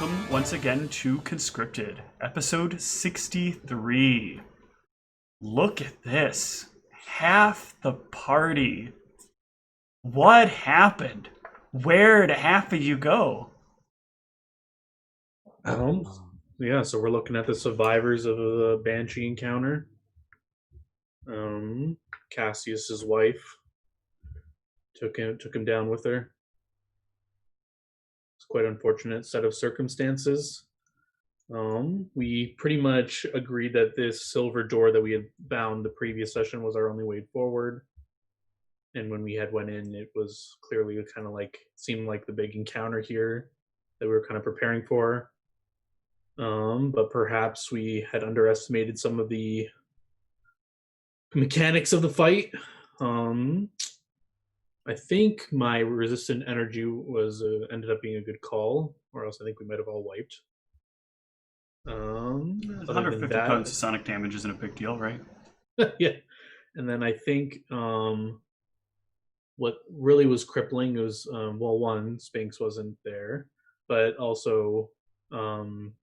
welcome once again to Conscripted, episode 63. Look at this. Half the party. What happened? Where'd half of you go? Yeah, so we're looking at the survivors of the Banshee encounter. Cassius's wife took him down with her. It's quite an unfortunate set of circumstances. We pretty much agreed that this silver door that we had found the previous session was our only way forward. And when we had went in, it was clearly kind of like, seemed like the big encounter here that we were kind of preparing for. But perhaps we had underestimated some of the mechanics of the fight. I think my resistant energy was ended up being a good call, or else I think we might have all wiped. 150 pounds of sonic damage isn't a big deal, right? Yeah. And then I think what really was crippling was, one, Sphinx wasn't there, but also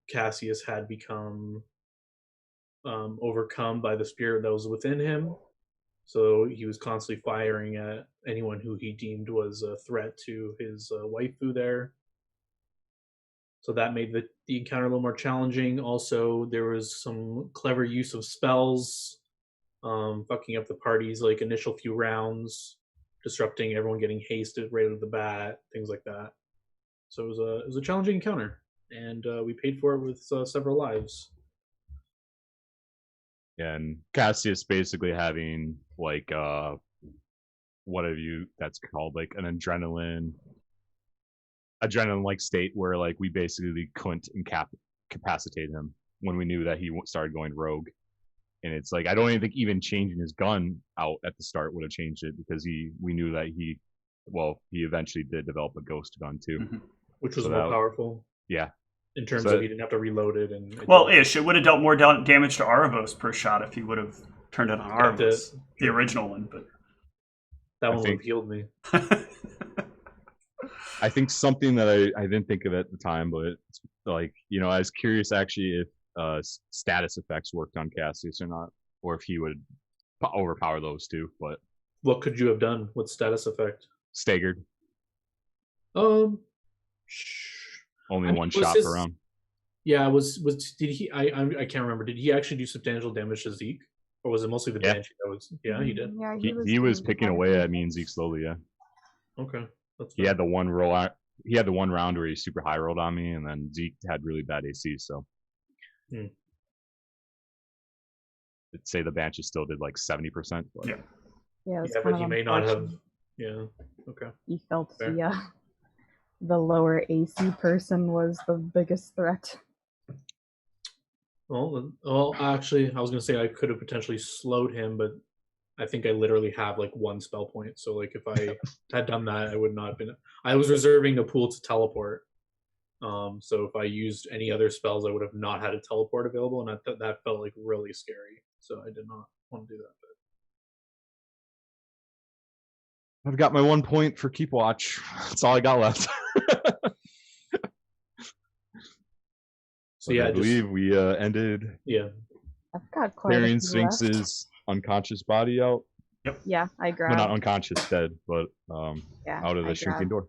Cassius had become overcome by the spirit that was within him. So he was constantly firing at anyone who he deemed was a threat to his waifu there. So that made the encounter a little more challenging. Also, there was some clever use of spells, fucking up the party's like initial few rounds, disrupting everyone getting hasted right out of the bat, things like that. So it was a challenging encounter, and we paid for it with several lives. And Cassius basically having like what have you that's called like an adrenaline like state where like we basically couldn't incapacitate him when we knew that he started going rogue. And it's like I don't even think even changing his gun out at the start would have changed it, because we knew that he eventually did develop a ghost gun too, which was more powerful. Yeah. In terms of he didn't have to reload it, and it would have dealt more damage to Aravos per shot if he would have turned it on Aravos, the original one. But that one would have healed me. I think something that I didn't think of at the time, but it's like, I was curious actually if status effects worked on Cassius or not, or if he would overpower those too. But what could you have done with status effect? Staggered. Only one shot per round. Yeah, did he? I can't remember. Did he actually do substantial damage to Zeke, or was it mostly the Banshee that was? Yeah, he did. Yeah, he was picking away at me and Zeke slowly. Yeah. Okay. He had the one roll. He had the one round where he super high rolled on me, and then Zeke had really bad AC. So, I'd say the Banshee still did like 70%. Yeah. Yeah, but he may not have. Yeah. Okay. He felt the lower AC person was the biggest threat. Well, actually, I was gonna say I could have potentially slowed him, but I think I literally have like one spell point. So like if I had done that, I would not have been. I was reserving a pool to teleport. So if I used any other spells, I would have not had a teleport available, and that felt like really scary. So I did not want to do that. I've got my 1 point for Keep Watch. That's all I got left. So yeah, I believe we ended. Yeah. I've got quite clearing a few Sphinx's unconscious body out. Yep. Yeah, I grabbed. Well, not unconscious, dead, but out of the shrinking door.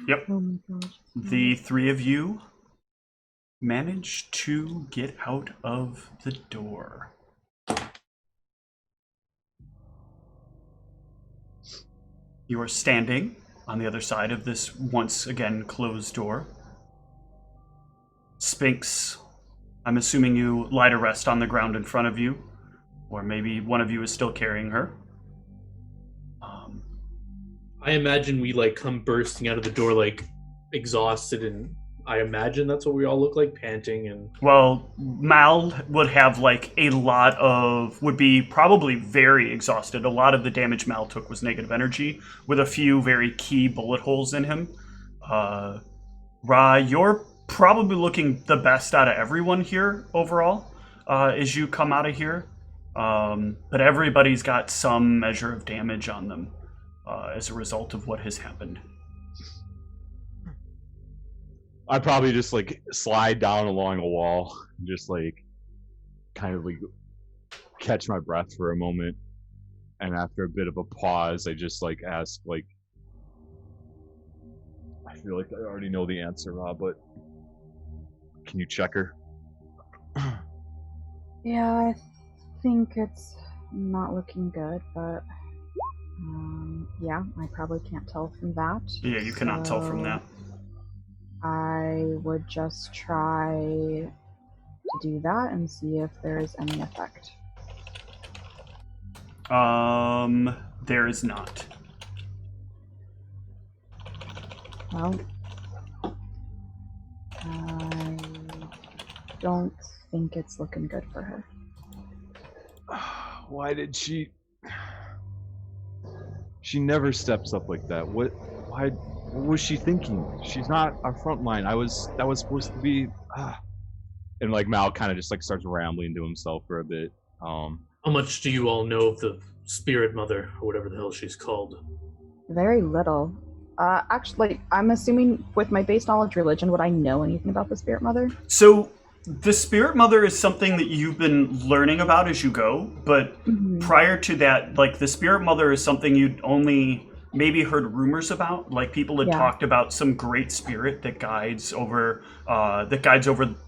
Yep. Oh my gosh. The three of you managed to get out of the door. You are standing on the other side of this once again closed door. Sphinx, I'm assuming you lie to rest on the ground in front of you, or maybe one of you is still carrying her. I imagine we like come bursting out of the door like exhausted, and I imagine that's what we all look like, panting and... Well, Mal would have like would be probably very exhausted. A lot of the damage Mal took was negative energy, with a few very key bullet holes in him. Ra, you're probably looking the best out of everyone here overall as you come out of here. But everybody's got some measure of damage on them as a result of what has happened. I probably just like slide down along a wall, just like kind of like catch my breath for a moment, and after a bit of a pause, I just like ask like, I feel like I already know the answer, Rob, but can you check her? Yeah, I think it's not looking good, but yeah, I probably can't tell from that. Yeah, you cannot tell from that. I would just try to do that and see if there is any effect. There is not. Well, I don't think it's looking good for her. Why did she? She never steps up like that. What? Why? What was she thinking? She's not our front line. That was supposed to be. And like Mal kind of just like starts rambling to himself for a bit. How much do you all know of the Spirit Mother, or whatever the hell she's called? Very little. Actually, I'm assuming with my base knowledge religion, would I know anything about the Spirit Mother? So, the Spirit Mother is something that you've been learning about as you go, but prior to that, like, the Spirit Mother is something you'd only maybe heard rumors about. Like, people had talked about some great spirit that guides over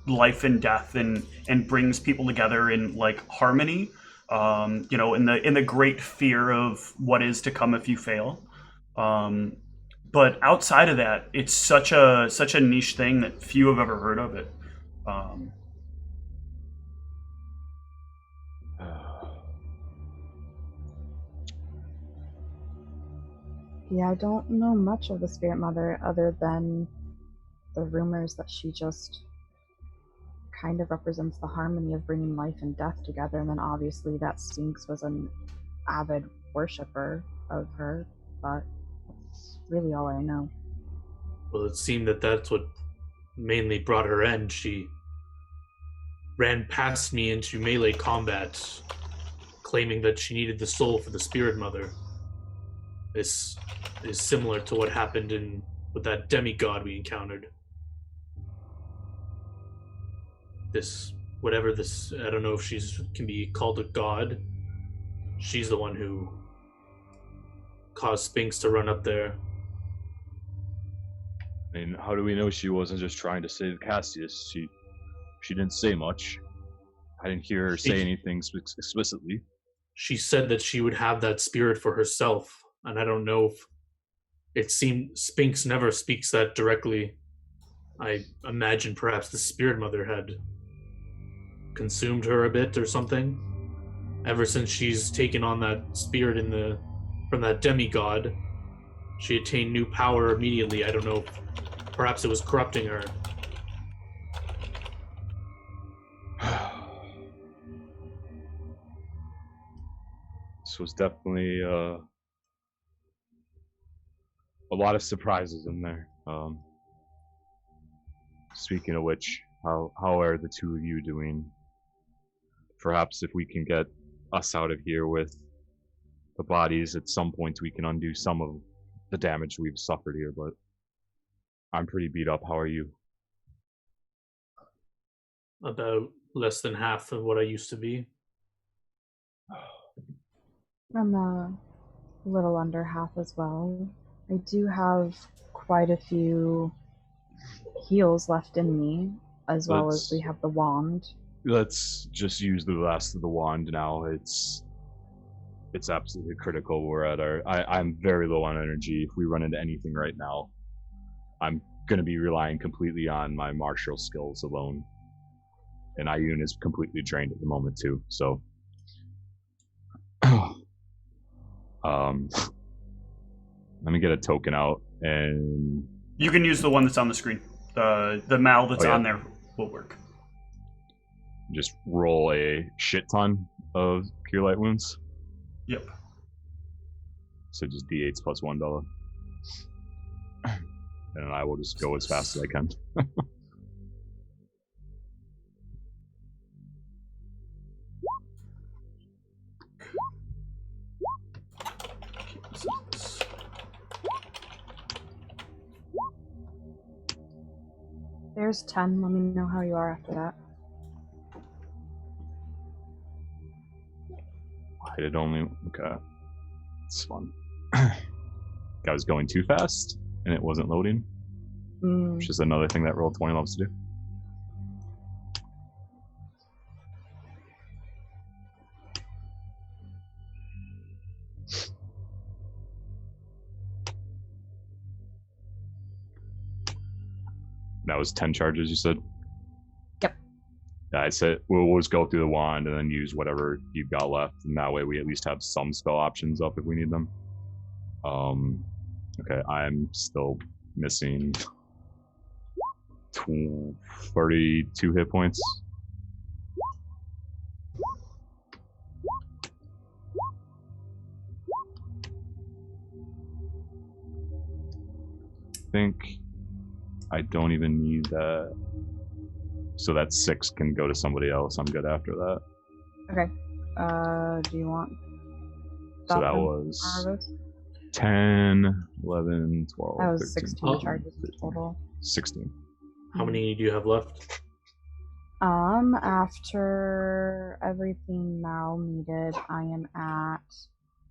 life and death and brings people together in, like, harmony. In the great fear of what is to come if you fail. But outside of that, it's such a niche thing that few have ever heard of it. Yeah, I don't know much of the Spirit Mother other than the rumors that she just kind of represents the harmony of bringing life and death together, and then obviously that Sphinx was an avid worshipper of her, but that's really all I know. Well, it seemed that that's what mainly brought her end. She ran past me into melee combat, claiming that she needed the soul for the Spirit Mother. This is similar to what happened with that demigod we encountered. I don't know if she's can be called a god. She's the one who caused Sphinx to run up there. I mean, how do we know she wasn't just trying to save Cassius? She didn't say much. I didn't hear her say anything explicitly. She said that she would have that spirit for herself, and I don't know if it seemed Sphinx never speaks that directly. I imagine perhaps the Spirit Mother had consumed her a bit or something. Ever since she's taken on that spirit from that demigod, she attained new power immediately. I don't know if perhaps it was corrupting her. This was definitely a lot of surprises in there. Speaking of which, how are the two of you doing? Perhaps if we can get us out of here with the bodies, at some point we can undo some of the damage we've suffered here, but I'm pretty beat up. How are you? About less than half of what I used to be. I'm a little under half as well. I do have quite a few heals left in me, as well as we have the wand. Let's just use the last of the wand now. It's absolutely critical. We're at I'm very low on energy. If we run into anything right now, I'm going to be relying completely on my martial skills alone. And Ayun is completely drained at the moment too. So, let me get a token out, and you can use the one that's on the screen. The mal that's on there will work. Just roll a shit ton of Cure Light Wounds. Yep. So just D8s plus $1. And I will just go as fast as I can. There's 10. Let me know how you are after that. Hit it only. Okay. It's fun. I was going too fast, and it wasn't loading. Which is another thing that Roll20 loves to do. That was 10 charges, you said? Yep. Yeah, I said we'll just go through the wand and then use whatever you've got left, and that way we at least have some spell options up if we need them. Okay, I'm still missing 32 hit points. I think I don't even need that. So that 6 can go to somebody else. I'm good after that. Okay. Do you want... So that was 10, 11, 12, That was 13, 16 charges total. 16. How many do you have left? After everything now needed, I am at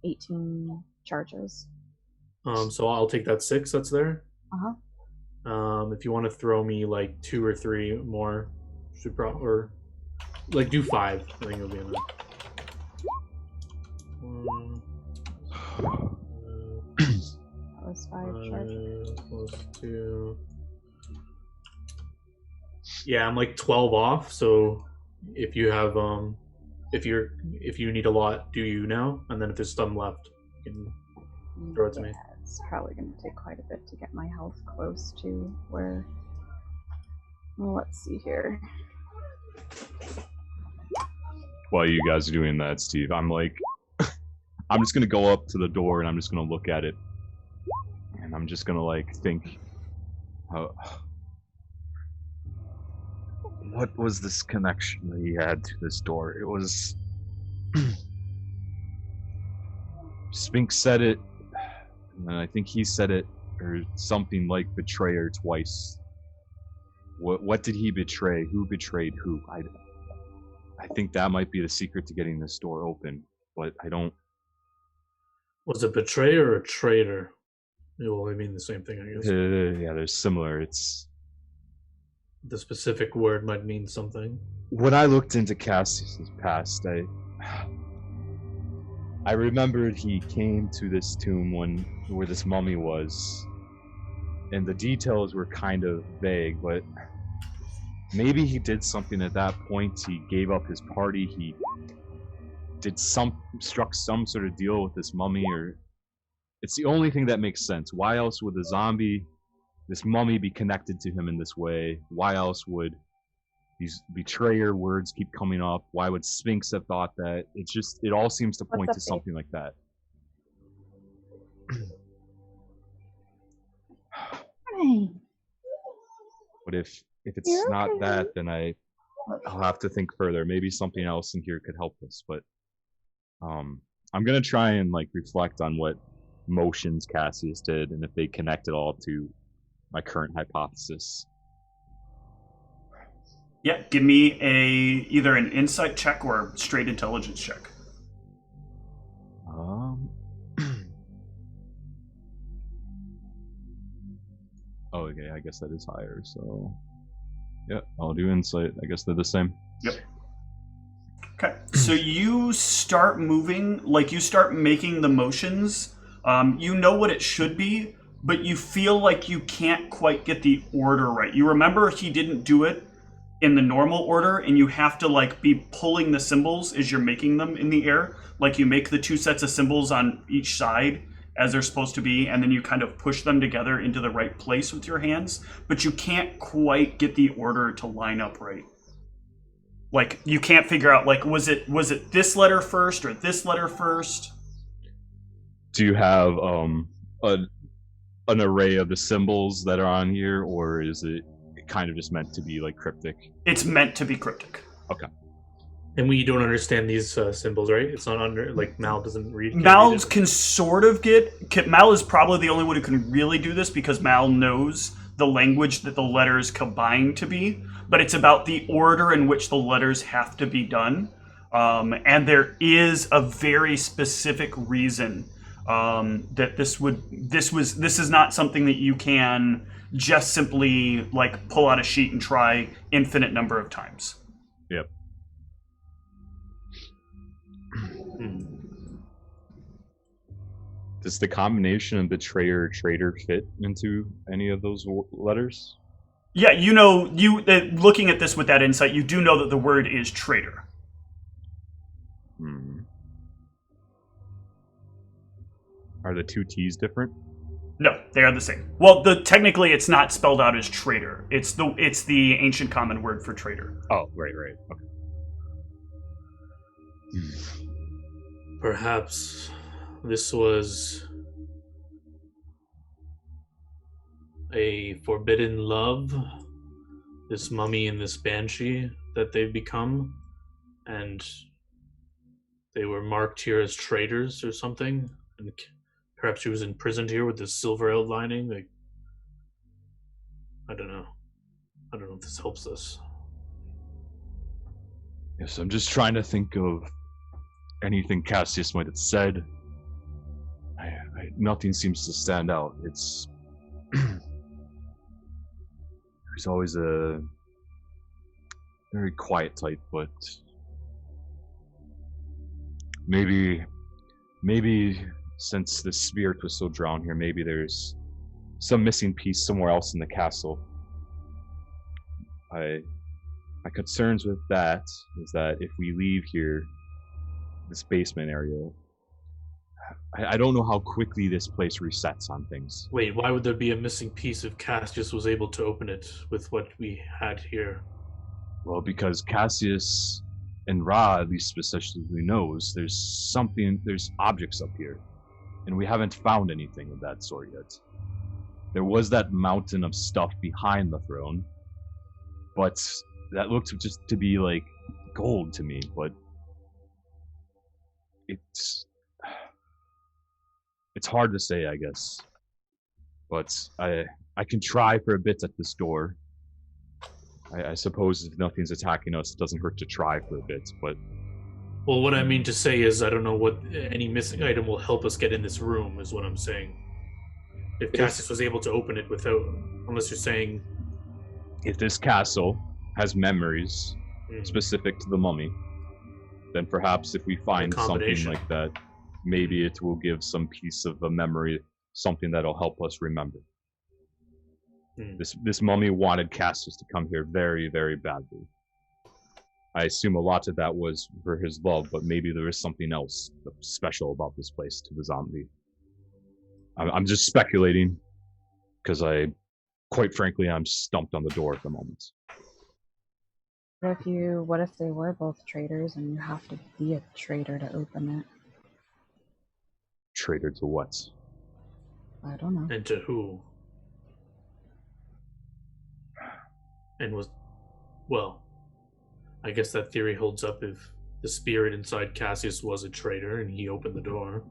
18 charges. So I'll take that 6 that's there. Uh-huh. If you want to throw me like 2 or 3 more, should probably, or like do 5. I think it'll be enough. That was 5 charges. Plus 2. Yeah, I'm like 12 off. So if you have if you need a lot, do you now? And then if there's some left, you can throw it to me. It's probably going to take quite a bit to get my health close to where... Well, let's see here. While you guys are doing that, Steve, I'm like, I'm just gonna go up to the door and I'm just gonna look at it, and I'm just gonna like think, what was this connection that he had to this door? It was Sphinx said it, and I think he said it, or something like betrayer twice. What did he betray? Who betrayed who? I think that might be the secret to getting this door open, but I don't... Was it betrayer or traitor? Well, they mean the same thing, I guess. Yeah, they're similar. It's... The specific word might mean something. When I looked into Cassius's past, I remembered he came to this tomb where this mummy was, and the details were kind of vague, but maybe he did something at that point. He gave up his party. He did struck some sort of deal with this mummy, or it's the only thing that makes sense. Why else would this mummy be connected to him in this way? Why else would these betrayer words keep coming up? Why would Sphinx have thought that? It all seems to point to something like that. But if it's not that, then I'll have to think further. Maybe something else in here could help us. But I'm gonna try and like reflect on what motions Cassius did and if they connect at all to my current hypothesis. Yeah, give me either an insight check or straight intelligence check. Oh, okay, I guess that is higher, so... Yeah, I'll do insight. I guess they're the same. Yep. Okay, so you start moving, like you start making the motions. You know what it should be, but you feel like you can't quite get the order right. You remember he didn't do it in the normal order, and you have to like be pulling the symbols as you're making them in the air. Like you make the 2 sets of symbols on each side as they're supposed to be, and then you kind of push them together into the right place with your hands, but you can't quite get the order to line up right. Like you can't figure out like was it this letter first or this letter first? Do you have an array of the symbols that are on here, or is it kind of just meant to be like cryptic? It's meant to be cryptic. Okay. And we don't understand these symbols, right? It's not under, like, Mal doesn't read. Can sort of get... Mal is probably the only one who can really do this because Mal knows the language that the letters combine to be, but it's about the order in which the letters have to be done. And there is a very specific reason that this is not something that you can just simply like pull out a sheet and try infinite number of times. Yep. Does the combination of betrayer traitor fit into any of those letters? Yeah, you know, looking at this with that insight, you do know that the word is traitor. Are the two T's different? No, they are the same. Well, technically it's not spelled out as traitor. It's the ancient common word for traitor. Oh, right. Okay. Perhaps this was a forbidden love, this mummy and this banshee that they've become, and they were marked here as traitors or something, and perhaps she was imprisoned here with this silver outlining. Like, I don't know if this helps us. Yes, I'm just trying to think of anything Cassius might have said. Nothing seems to stand out. It's he's always a very quiet type, but maybe since the spirit was so drawn here, maybe there's some missing piece somewhere else in the castle. My concerns with that is that if we leave here, this basement area, I don't know how quickly this place resets on things. Wait, why would there be a missing piece if Cassius was able to open it with what we had here? Well, because Cassius and Ra, at least specifically, knows there's objects up here, and we haven't found anything of that sort yet. There was that mountain of stuff behind the throne, but that looked just to be like gold to me, but it's hard to say, I guess. But I can try for a bit at this door. I suppose if nothing's attacking us, it doesn't hurt to try for a bit, but... Well, what I mean to say is I don't know what any missing item will help us get in this room, is what I'm saying. If Cassius was able to open it without... Unless you're saying... If this castle has memories specific to the mummy, then perhaps if we find something like that, maybe it will give some piece of a memory, something that'll help us remember. This mummy wanted Cassius to come here very, very badly. I assume a lot of that was for his love, but maybe there is something else special about this place to the zombie. I'm just speculating, because quite frankly, I'm stumped on the door at the moment. What if they were both traitors and you have to be a traitor to open it? Traitor to what? I don't know. And to who? And well, I guess that theory holds up if the spirit inside Cassius was a traitor and he opened the door.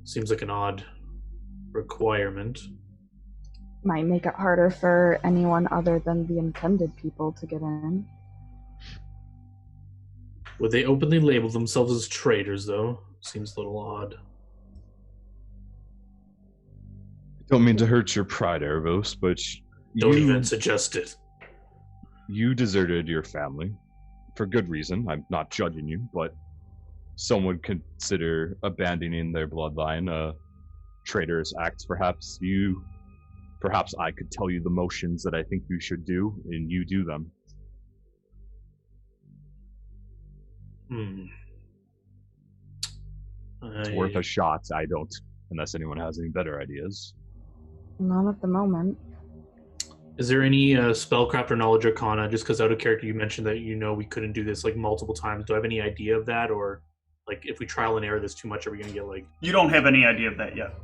Seems like an odd requirement. Might make it harder for anyone other than the intended people to get in. Would they openly label themselves as traitors, though? Seems a little odd. I don't mean to hurt your pride, Erebos, but don't even suggest it. You deserted your family. For good reason. I'm not judging you, but some would consider abandoning their bloodline a traitorous act, perhaps. Perhaps I could tell you the motions that I think you should do, and you do them. It's worth a shot. I don't, unless anyone has any better ideas. Not at the moment. Is there any spellcraft or knowledge arcana? Just because out of character you mentioned that we couldn't do this like multiple times. Do I have any idea of that, or like if we trial and error this too much, are we going to get like? You don't have any idea of that yet.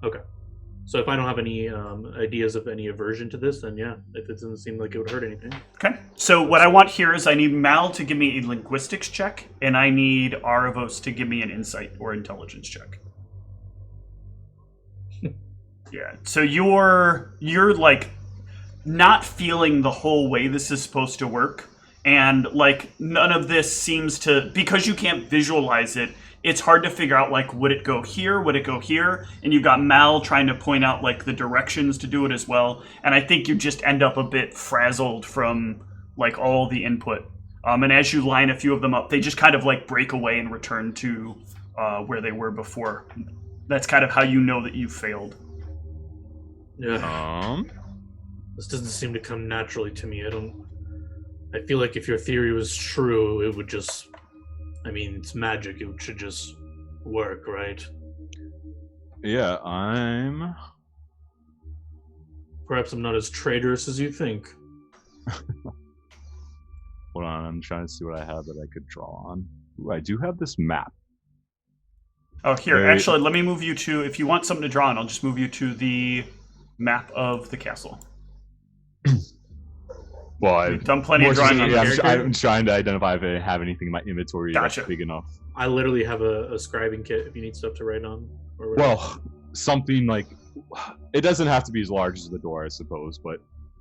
Okay. So if I don't have any ideas of any aversion to this, then yeah, if it doesn't seem like it would hurt anything. Okay. So what I want here is I need Mal to give me a linguistics check, and I need Aravos to give me an insight or intelligence check. Yeah. So you're like not feeling the whole way this is supposed to work, and like none of this seems to, because you can't visualize it. It's hard to figure out like, would it go here, would it go here, and you've got Mal trying to point out like the directions to do it as well. And I think you just end up a bit frazzled from like all the input. And as you line a few of them up, they just kind of like break away and return to where they were before. That's kind of how you know that you failed. Yeah. This doesn't seem to come naturally to me. I feel like if your theory was true, it would just... I mean, it's magic. It should just work, right? Yeah, Perhaps I'm not as traitorous as you think. Hold on, I'm trying to see what I have that I could draw on. Ooh, I do have this map. Oh, here, actually, let me move you to, if you want something to draw on, I'll just move you to the map of the castle. Well, I've done plenty of drawing on character. I'm trying to identify if I have anything in my inventory that's big enough. I literally have a scribing kit if you need stuff to write on. Or well, something like... It doesn't have to be as large as the door, I suppose, but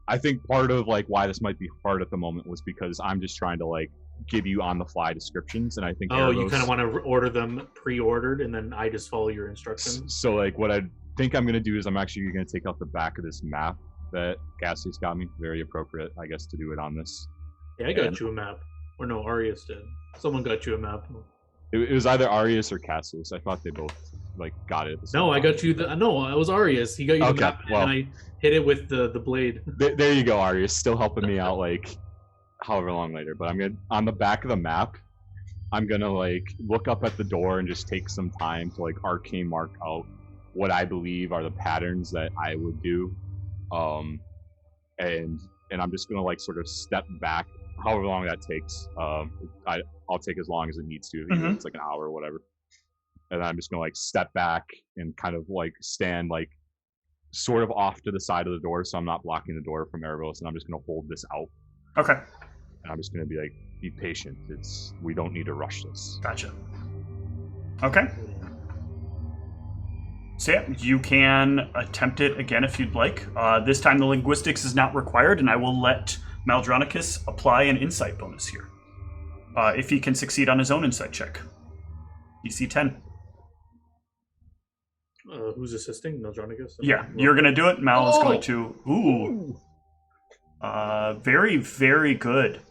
I think part of like why this might be hard at the moment was because I'm just trying to like give you on-the-fly descriptions, and I think... Oh, you kind of want to order them pre-ordered, and then I just follow your instructions? So like what I think I'm going to do is I'm actually going to take out the back of this map that Cassius got me. Very appropriate, I guess, to do it on this. Yeah, I got you a map. Or no, Arius did. Someone got you a map. It was either Arius or Cassius. I thought they both like got it. At the same no, time. I got you the... No, it was Arius. He got you the map, and I hit it with the blade. There you go, Arius. Still helping me out, like, however long later. But I'm gonna... On the back of the map, I'm gonna, like, look up at the door and just take some time to, like, arcane mark out what I believe are the patterns that I would do. And I'm just gonna like sort of step back, however long that takes. I'll take as long as it needs to. Even if it's like an hour or whatever. And I'm just gonna like step back and kind of like stand like sort of off to the side of the door, so I'm not blocking the door from Erebos, and I'm just gonna hold this out. Okay. And I'm just gonna be like, be patient. We don't need to rush this. Gotcha. Okay. So yeah, you can attempt it again if you'd like. This time the linguistics is not required, and I will let Maldronicus apply an insight bonus here. If he can succeed on his own insight check. DC 10. Who's assisting? Maldronicus? Yeah, you're going to do it. Mal is going to... Ooh. Very, very good.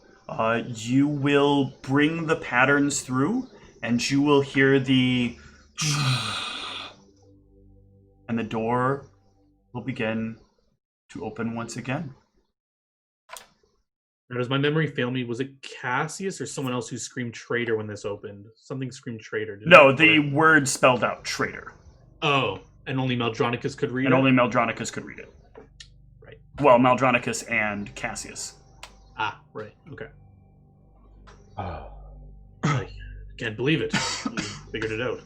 You will bring the patterns through, and you will hear the... And the door will begin to open once again. Now, does my memory fail me? Was it Cassius or someone else who screamed traitor when this opened? Something screamed traitor. No, the word spelled out traitor. Oh, and only Maldronicus could read it? And only Maldronicus could read it. Right. Well, Maldronicus and Cassius. Ah, right. Okay. I can't believe it. You figured it out.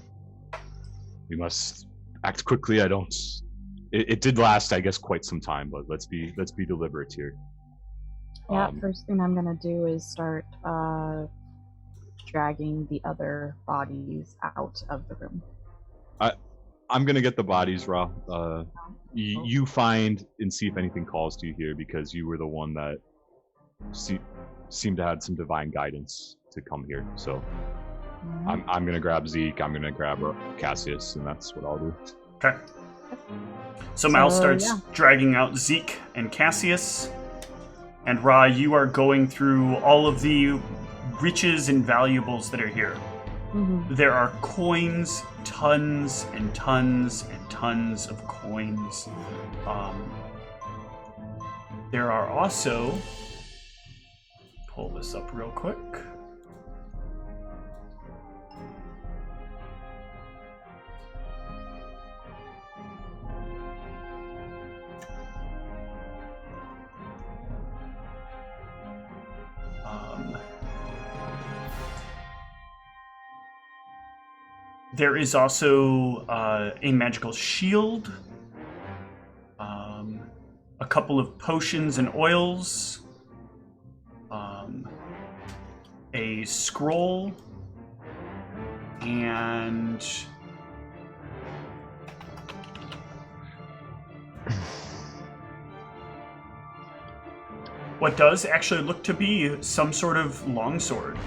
We must act quickly. It did last, I guess, quite some time, but let's be deliberate here. Yeah, first thing I'm gonna do is start dragging the other bodies out of the room. I'm gonna get the bodies, Ra. You find and see if anything calls to you here, because you were the one that seemed to have some divine guidance to come here. So I'm gonna grab Zeke. I'm gonna grab Cassius, and that's what I'll do. Okay. So Mal starts dragging out Zeke and Cassius. And Ra, you are going through all of the riches and valuables that are here. There are coins, tons and tons and tons of coins. There are also... Pull this up real quick. There is also a magical shield, a couple of potions and oils, a scroll, and what does actually look to be some sort of longsword.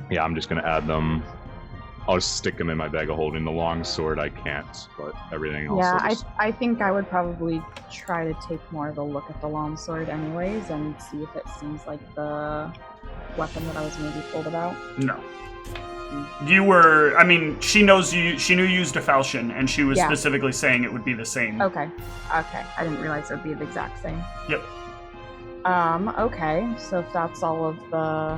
Yeah, I'm just gonna add them. I'll just stick them in my bag of holding. The long sword I can't, but everything else. Yeah, I think I would probably try to take more of a look at the longsword anyways and see if it seems like the weapon that I was maybe told about. No. You were, I mean, she knew you used a falchion, and she was specifically saying it would be the same. Okay. I didn't realize it would be the exact same. Yep. Okay, so if that's all of the...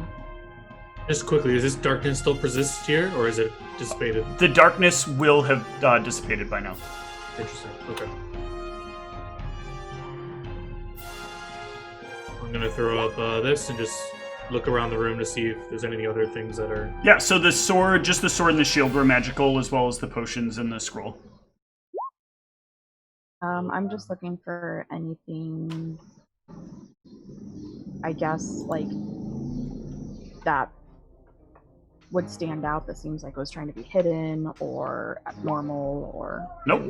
Just quickly, is this darkness still persist here, or is it dissipated? The darkness will have dissipated by now. Interesting, okay. I'm gonna throw up this and just look around the room to see if there's any other things that are... Yeah, so the sword, just the sword and the shield were magical, as well as the potions and the scroll. I'm just looking for anything, I guess, like, that would stand out that seems like it was trying to be hidden or abnormal or... Nope.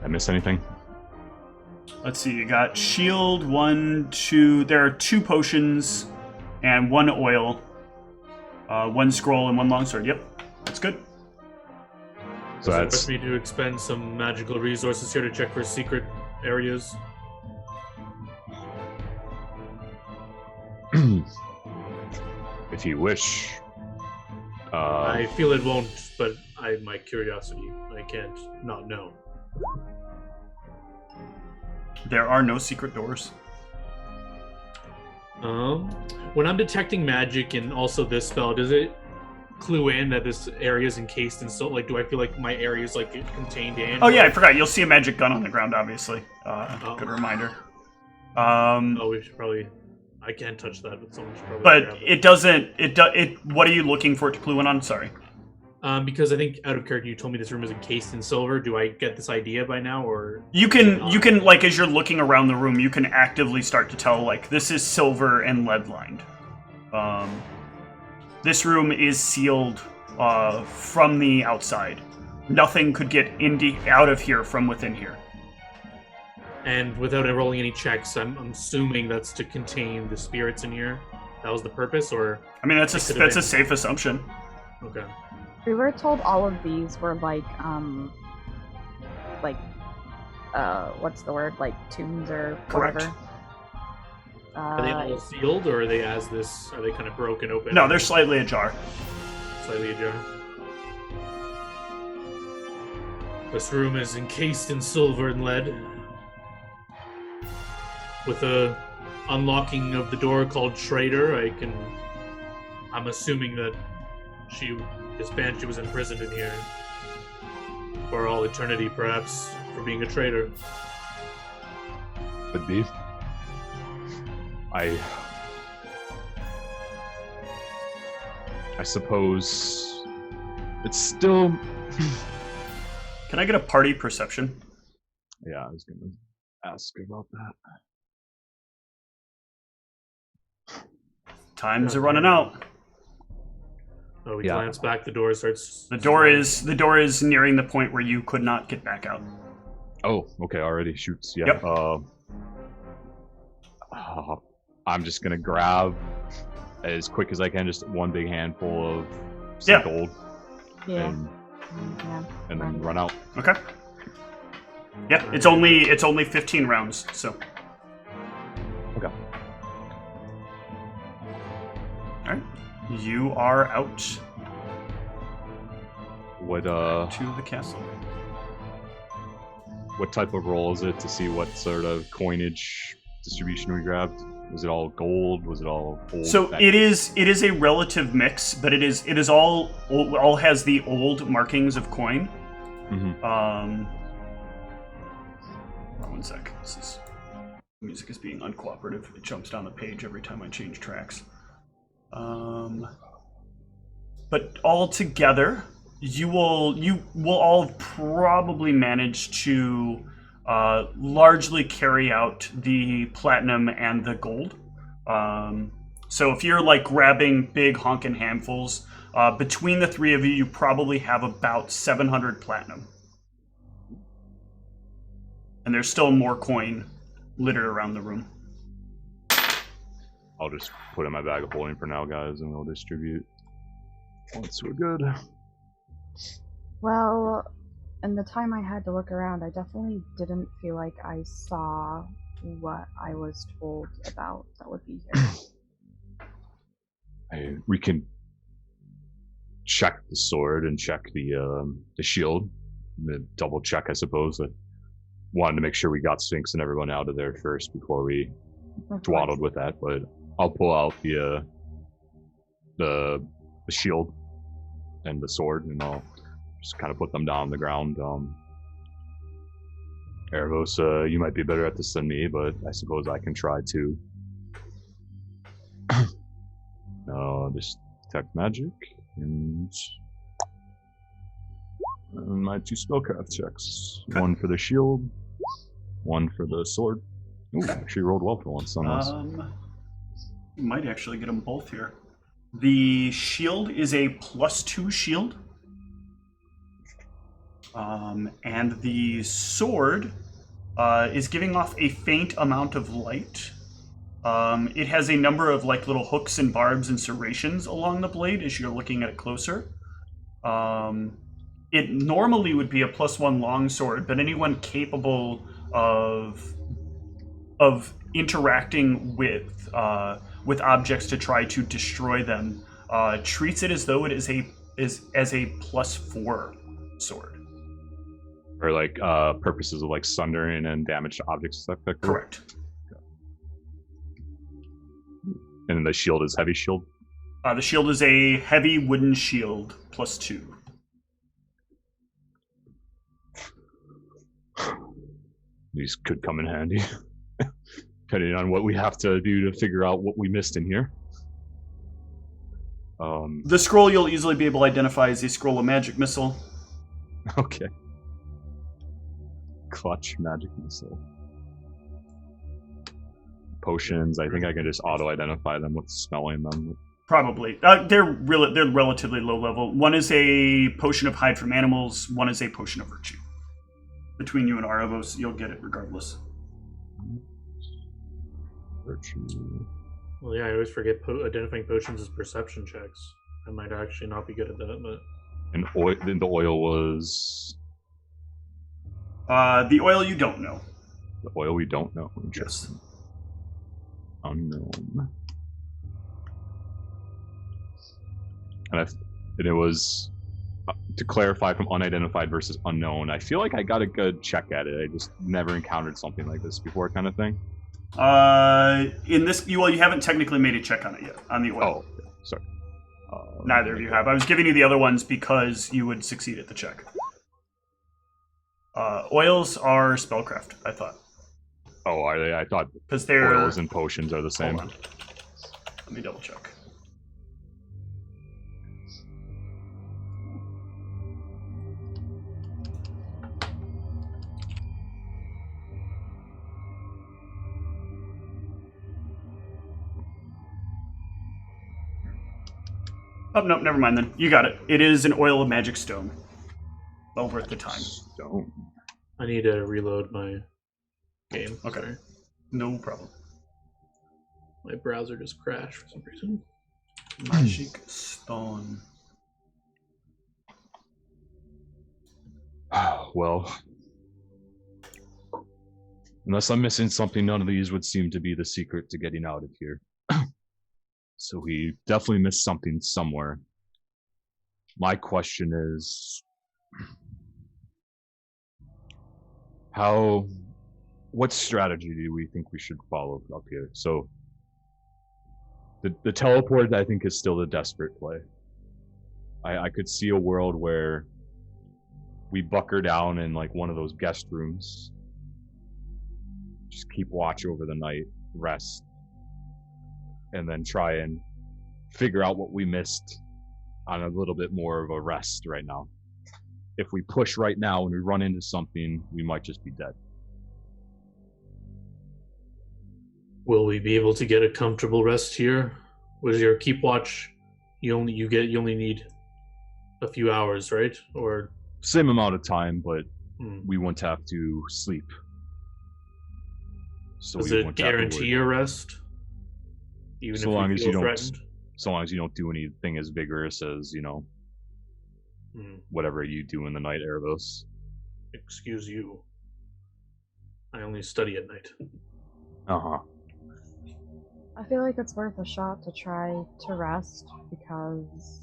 I miss anything? Let's see, you got shield, 1, 2, there are 2 potions and 1 oil, 1 scroll and 1 longsword. Yep, that's good. So that's me to expend some magical resources here to check for secret areas. If you wish. I feel it won't, but my curiosity, I can't not know. There are no secret doors. When I'm detecting magic and also this spell, does it clue in that this area is encased in so like do I feel like my area is like contained in? Oh yeah, I forgot. You'll see a magic gun on the ground, obviously. Good reminder. We should probably. I can't touch that, but someone should probably. But it doesn't. What are you looking for it to clue in on? Sorry. Because I think out of character you told me this room is encased in silver. Do I get this idea by now, or you can like as you're looking around the room, you can actively start to tell like this is silver and lead lined. This room is sealed from the outside. Nothing could get out of here from within here. And without rolling any checks, I'm assuming that's to contain the spirits in here. That was the purpose, or I mean that's a safe assumption. Okay. We were told all of these were like what's the word? Like tombs or Correct. whatever. Are they all sealed, or are they as this? Are they kind of broken open? No, they're slightly ajar. Slightly ajar. This room is encased in silver and lead, with a unlocking of the door called Traitor. I'm assuming that this banshee was imprisoned in here for all eternity, perhaps, for being a traitor. Could be. I suppose it's still. Can I get a party perception? Yeah, I was gonna ask about that. Times are running out. Oh, we glance back. The door starts. The door is nearing the point where you could not get back out. Oh, okay. Already shoots. Yeah. Yep. I'm just gonna grab as quick as I can, just one big handful of gold, and then run out. Okay. Yeah, it's only 15 rounds, so. Okay. All right. You are out. What to the castle. What type of roll is it to see what sort of coinage distribution we grabbed? Was it all gold? Was it all old? So it is a relative mix, but it is all has the old markings of coin. Mm-hmm. One sec. Music is being uncooperative. It jumps down the page every time I change tracks. But all together, you will all probably manage to largely carry out the platinum and the gold. So if you're like grabbing big honkin' handfuls, between the three of you, you probably have about 700 platinum. And there's still more coin littered around the room. I'll just put it in my bag of holding for now, guys, and we'll distribute once we're good. Well, in the time I had to look around, I definitely didn't feel like I saw what I was told about that would be here. We can check the sword and check the shield. Double check, I suppose. I wanted to make sure we got Sphinx and everyone out of there first before we dawdled with that, but I'll pull out the shield and the sword, and I'll just kind of put them down on the ground. Erebos, you might be better at this than me, but I suppose I can try too. Just detect magic and my 2 spellcraft checks. Okay. 1 for the shield, 1 for the sword. Ooh, actually rolled well for once on this. You might actually get them both here. The shield is a +2 shield. And the sword is giving off a faint amount of light. It has a number of like little hooks and barbs and serrations along the blade as you're looking at it closer. It normally would be a +1 longsword, but anyone capable of interacting with objects to try to destroy them treats it as though it is as a +4 sword. For like purposes of like sundering and damage to objects, stuff like that. Correct. And the shield is heavy shield? The shield is a heavy wooden shield +2. These could come in handy. Depending on what we have to do to figure out what we missed in here. The scroll you'll easily be able to identify as a scroll of magic missile. Okay. Clutch magic missile. Potions, I think I can just auto-identify them with smelling them. Probably. They're relatively low level. One is a potion of hide from animals, one is a potion of virtue. Between you and Aravos, you'll get it regardless. Virtue. Well, yeah, I always forget identifying potions as perception checks. I might actually not be good at that, but... And the oil was... The oil you don't know. The oil we don't know. Interesting. Yes. Unknown. And it was... to clarify from unidentified versus unknown, I feel like I got a good check at it. I just never encountered something like this before, kind of thing. In this, you haven't technically made a check on it yet, on the oil. Oh, sorry. Neither of you have. I was giving you the other ones because you would succeed at the check. Oils are spellcraft, I thought. Oh, are they? I thought because they're oils and potions are the same. Hold on. Let me double check. Oh, no, never mind then. You got it. It is an oil of magic stone. Well worth the time. Stone. I need to reload my game. Okay. Sorry. No problem. My browser just crashed for some reason. Magic stone. Well, unless I'm missing something, none of these would seem to be the secret to getting out of here. So we definitely missed something somewhere. My question is, what strategy do we think we should follow up here? So the teleport, I think, is still the desperate play. I could see a world where we bunker down in like one of those guest rooms, just keep watch over the night, rest, and then try and figure out what we missed on a little bit more of a rest right now. If we push right now and we run into something, we might just be dead. Will we be able to get a comfortable rest here? Was your keep watch? You only need a few hours, right? Or Same amount of time, but hmm. we won't have to sleep. So Does we it won't have to guarantee worry. your rest? Even So if long we as feel you don't, threatened? so long as you don't do anything as vigorous as whatever you do in the night, Erebos. Excuse you. I only study at night. Uh-huh. I feel like it's worth a shot to try to rest because.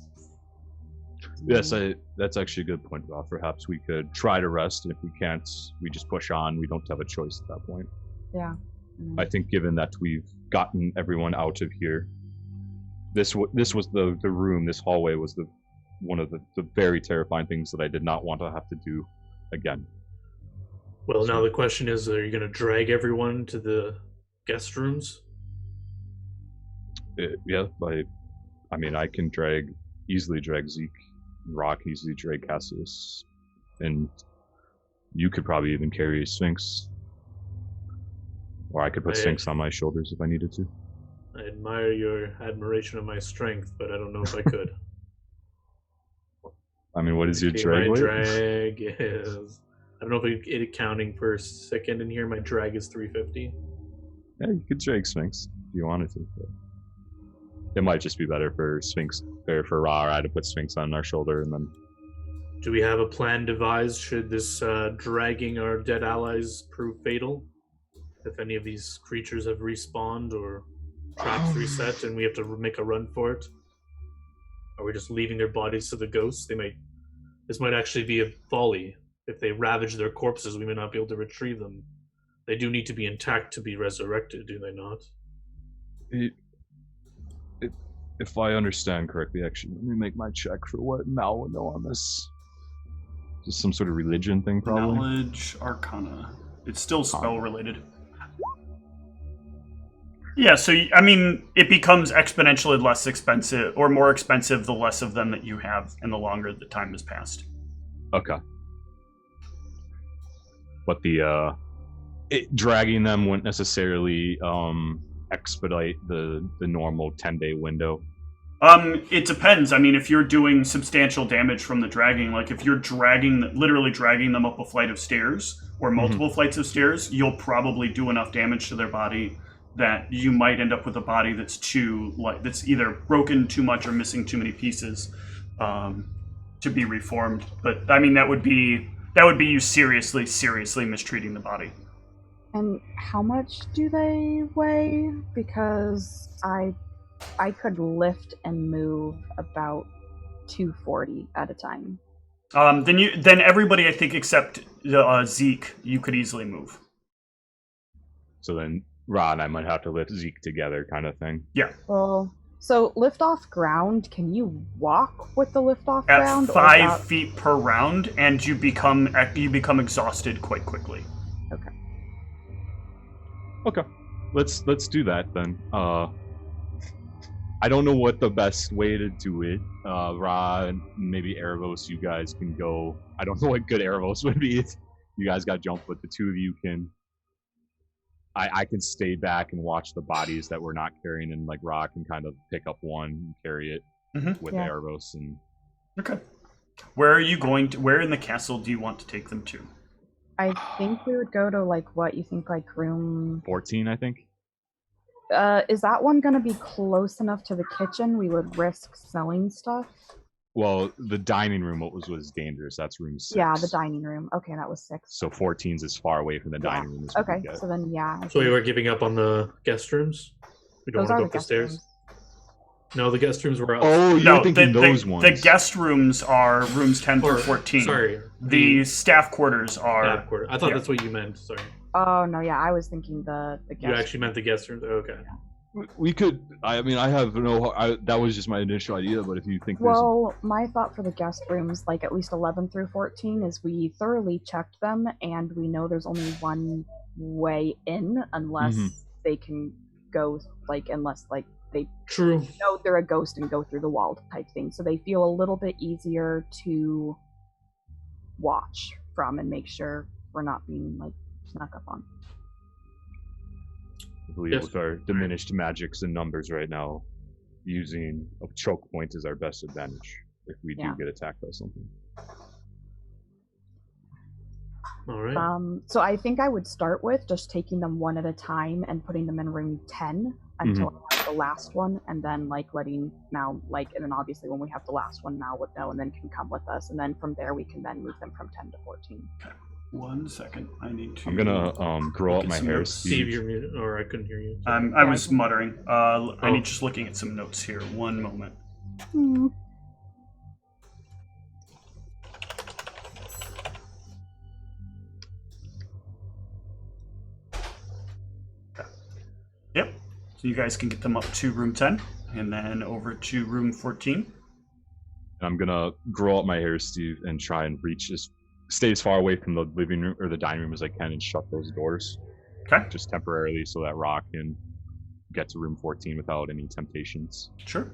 Yes, that's actually a good point, Rob. Perhaps we could try to rest, and if we can't, we just push on. We don't have a choice at that point. Yeah. I think given that we've gotten everyone out of here, this was the room, this hallway was one of the very terrifying things that I did not want to have to do again. Well, now the question is, are you going to drag everyone to the guest rooms? Yeah, I mean, I can easily drag Zeke, Rock, easily drag Cassius, and you could probably even carry Sphinx. Or I could put Sphinx on my shoulders if I needed to. I admire your admiration of my strength, but I don't know if I could. I mean, what is your Okay, drag my weight? drag is... I don't know if it accounting for second in here. My drag is 350. Yeah, you could drag Sphinx if you wanted to. But it might just be better for Sphinx, or for Ra or I to put Sphinx on our shoulder and then... Do we have a plan devised should this dragging our dead allies prove fatal? If any of these creatures have respawned or traps reset and we have to make a run for it? Are we just leaving their bodies to the ghosts? This might actually be a folly. If they ravage their corpses, we may not be able to retrieve them. They do need to be intact to be resurrected, do they not? If I understand correctly, actually, let me make my check for what Mal would know on this. Just some sort of religion thing, probably? Knowledge, Arcana. It's still spell-related. Yeah, so, I mean, it becomes exponentially less expensive, or more expensive the less of them that you have, and the longer the time has passed. Okay. But dragging them wouldn't necessarily expedite the normal 10-day window. It depends. I mean, if you're doing substantial damage from the dragging, like if you're literally dragging them up a flight of stairs, or multiple flights of stairs, you'll probably do enough damage to their body that you might end up with a body that's that's either broken too much or missing too many pieces to be reformed. But I mean, that would be you seriously mistreating the body. And how much do they weigh? Because I could lift and move about 240 at a time. Then everybody, I think, except Zeke, you could easily move. So then Ra and I might have to lift Zeke together, kind of thing. Yeah. Well, so lift off ground. Can you walk with the lift off ground? At 5 feet per round, and you become exhausted quite quickly. Okay. Let's do that then. I don't know what the best way to do it. Ra and maybe Erebos, you guys can go. I don't know what good Erebos would be if you guys got jumped, but the two of you can. I can stay back and watch the bodies that we're not carrying, and like Ra can kind of pick up one and carry it with Erebos and. Okay. Where are you going to? Where in the castle do you want to take them to? I think we would go to what you think, room 14, I think. Is that one going to be close enough to the kitchen? We would risk selling stuff. Well, the dining room was dangerous. That's room 6. Yeah, the dining room. Okay, that was 6. So 14's as far away from the dining room as we Okay, can get. so then So we were giving up on the guest rooms? We don't want to go up the stairs? Rooms. No, the guest rooms were out. Oh, you're thinking those ones. The guest rooms are rooms 10 through 14. Sorry. The staff quarters are... Staff quarter. I thought that's what you meant. Sorry. Oh, no, yeah, I was thinking the guest You actually meant the guest rooms? Okay. Yeah. We could. I mean, I have no. That was just my initial idea. But if you think, well, my thought for the guest rooms, at least 11 through 14, is we thoroughly checked them, and we know there's only one way in, unless they can go, unless they True. know they're a ghost and go through the wall type thing. So they feel a little bit easier to watch from and make sure we're not being snuck up on. I believe Yes. with our diminished magics and numbers right now, using a choke point is our best advantage if we do Yeah. get attacked by something. All right. So I think I would start with just taking them one at a time and putting them in room 10 until I have the last one, and then letting Mal and then obviously when we have the last one, Mal would know and then can come with us, and then from there we can then move them from 10 to 14. 1 second. I need to. I'm gonna grow look out at my some hair, notes. Steve, Steve. you're muted, or I couldn't hear you. I was muttering. I Oh. need just looking at some notes here. 1 moment. Yep. So you guys can get them up to room 10 and then over to room 14. And I'm gonna grow out my hair, Steve, and try and stay as far away from the living room or the dining room as I can and shut those doors. Okay. Just temporarily so that Rock can get to room 14 without any temptations. Sure.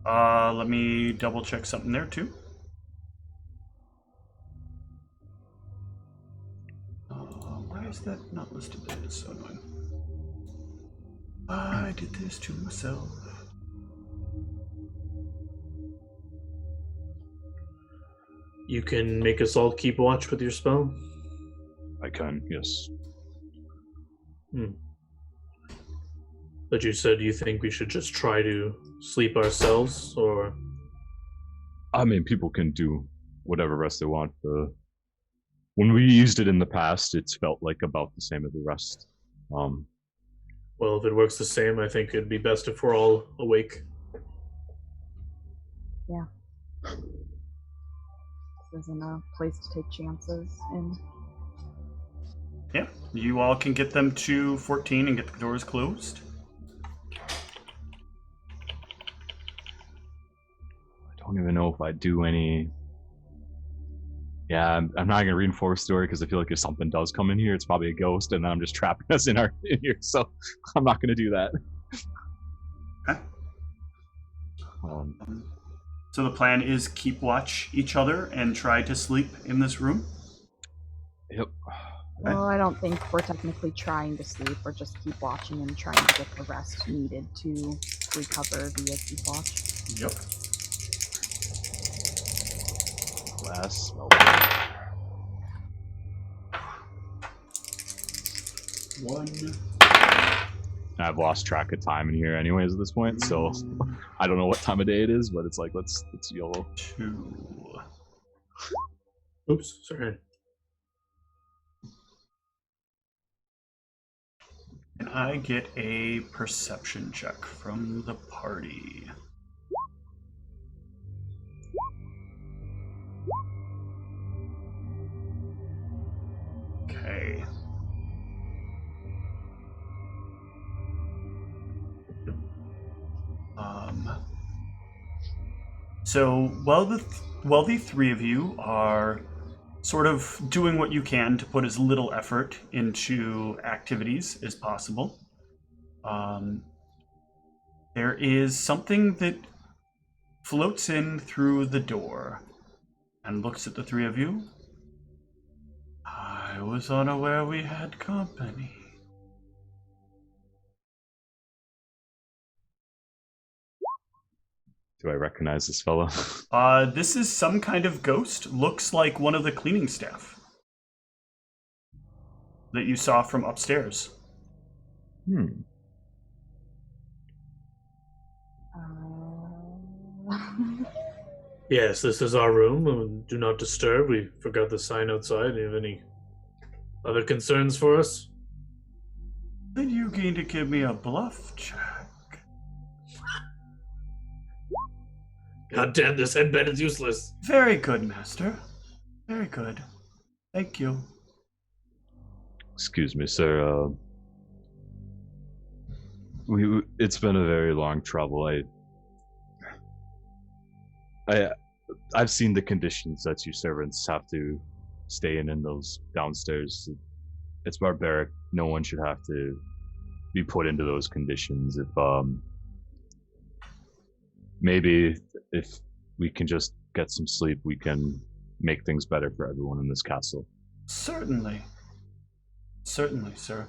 Let me double check something there too. Why is that not listed there? It's so annoying. I did this to myself. You can make us all keep watch with your spell? I can, yes. But you said you think we should just try to sleep ourselves, or... I mean, people can do whatever rest they want. When we used it in the past, it's felt like about the same as the rest. Well, if it works the same, I think it'd be best if we're all awake. Yeah. This isn't a place to take chances in. Yeah, you all can get them to 14 and get the doors closed. I don't even know if I do any... Yeah, I'm not going to reinforce the story because I feel like if something does come in here, it's probably a ghost, and then I'm just trapping us in here, so I'm not going to do that. Okay. So the plan is keep watch each other and try to sleep in this room? Yep. Well, I don't think we're technically trying to sleep. We're just keep watching and trying to get the rest needed to recover via keep watch. Yep. Glass. One. I've lost track of time in here anyways at this point, so I don't know what time of day it is, but it's like, let's YOLO. 2. Oops, sorry. Can I get a perception check from the party? Okay. So while the three of you are sort of doing what you can to put as little effort into activities as possible, there is something that floats in through the door and looks at the three of you. I was unaware we had company. Do I recognize this fellow? This is some kind of ghost. Looks like one of the cleaning staff that you saw from upstairs. Yes, this is our room. Do not disturb. We forgot the sign outside. Do you have any other concerns for us? Are you going to give me a bluff check? God damn, this headband is useless. Very good, Master. Very good. Thank you. Excuse me, sir. It's been a very long trouble. I've seen the conditions that you servants have to stay in those downstairs. It's barbaric. No one should have to be put into those conditions. Maybe if we can just get some sleep, we can make things better for everyone in this castle. Certainly. Certainly, sir.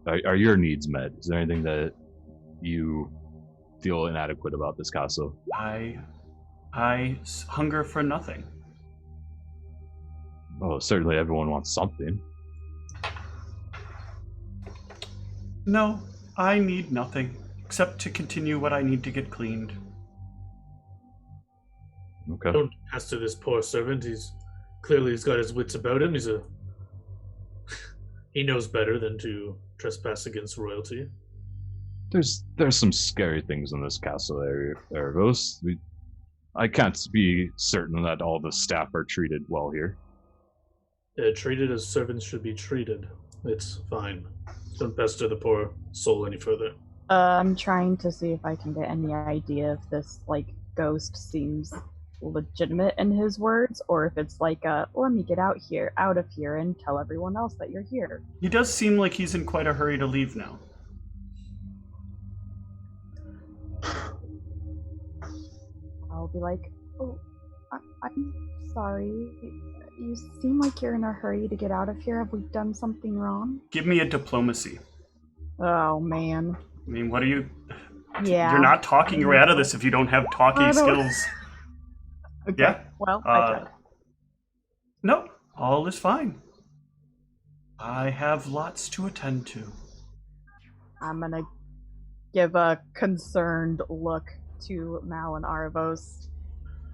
Are your needs met? Is there anything that you feel inadequate about this castle? I hunger for nothing. Well, certainly everyone wants something. No, I need nothing except to continue what I need to get cleaned. Okay. Don't pester this poor servant. He's got his wits about him. He knows better than to trespass against royalty. There's some scary things in this castle area, Erebos. I can't be certain that all the staff are treated well here. They're treated as servants should be treated. It's fine. Don't pester the poor soul any further. I'm trying to see if I can get any idea if this, ghost seems legitimate in his words, or if it's let me get out of here, and tell everyone else that you're here. He does seem like he's in quite a hurry to leave now. I'll be like, oh, I'm sorry. You seem like you're in a hurry to get out of here. Have we done something wrong? Give me a diplomacy. Oh, man. I mean, what are you... Yeah. You're not talking your way out of this if you don't have talking skills. Okay. Yeah? Well, I tried. No, all is fine. I have lots to attend to. I'm gonna give a concerned look to Mal and Arvos.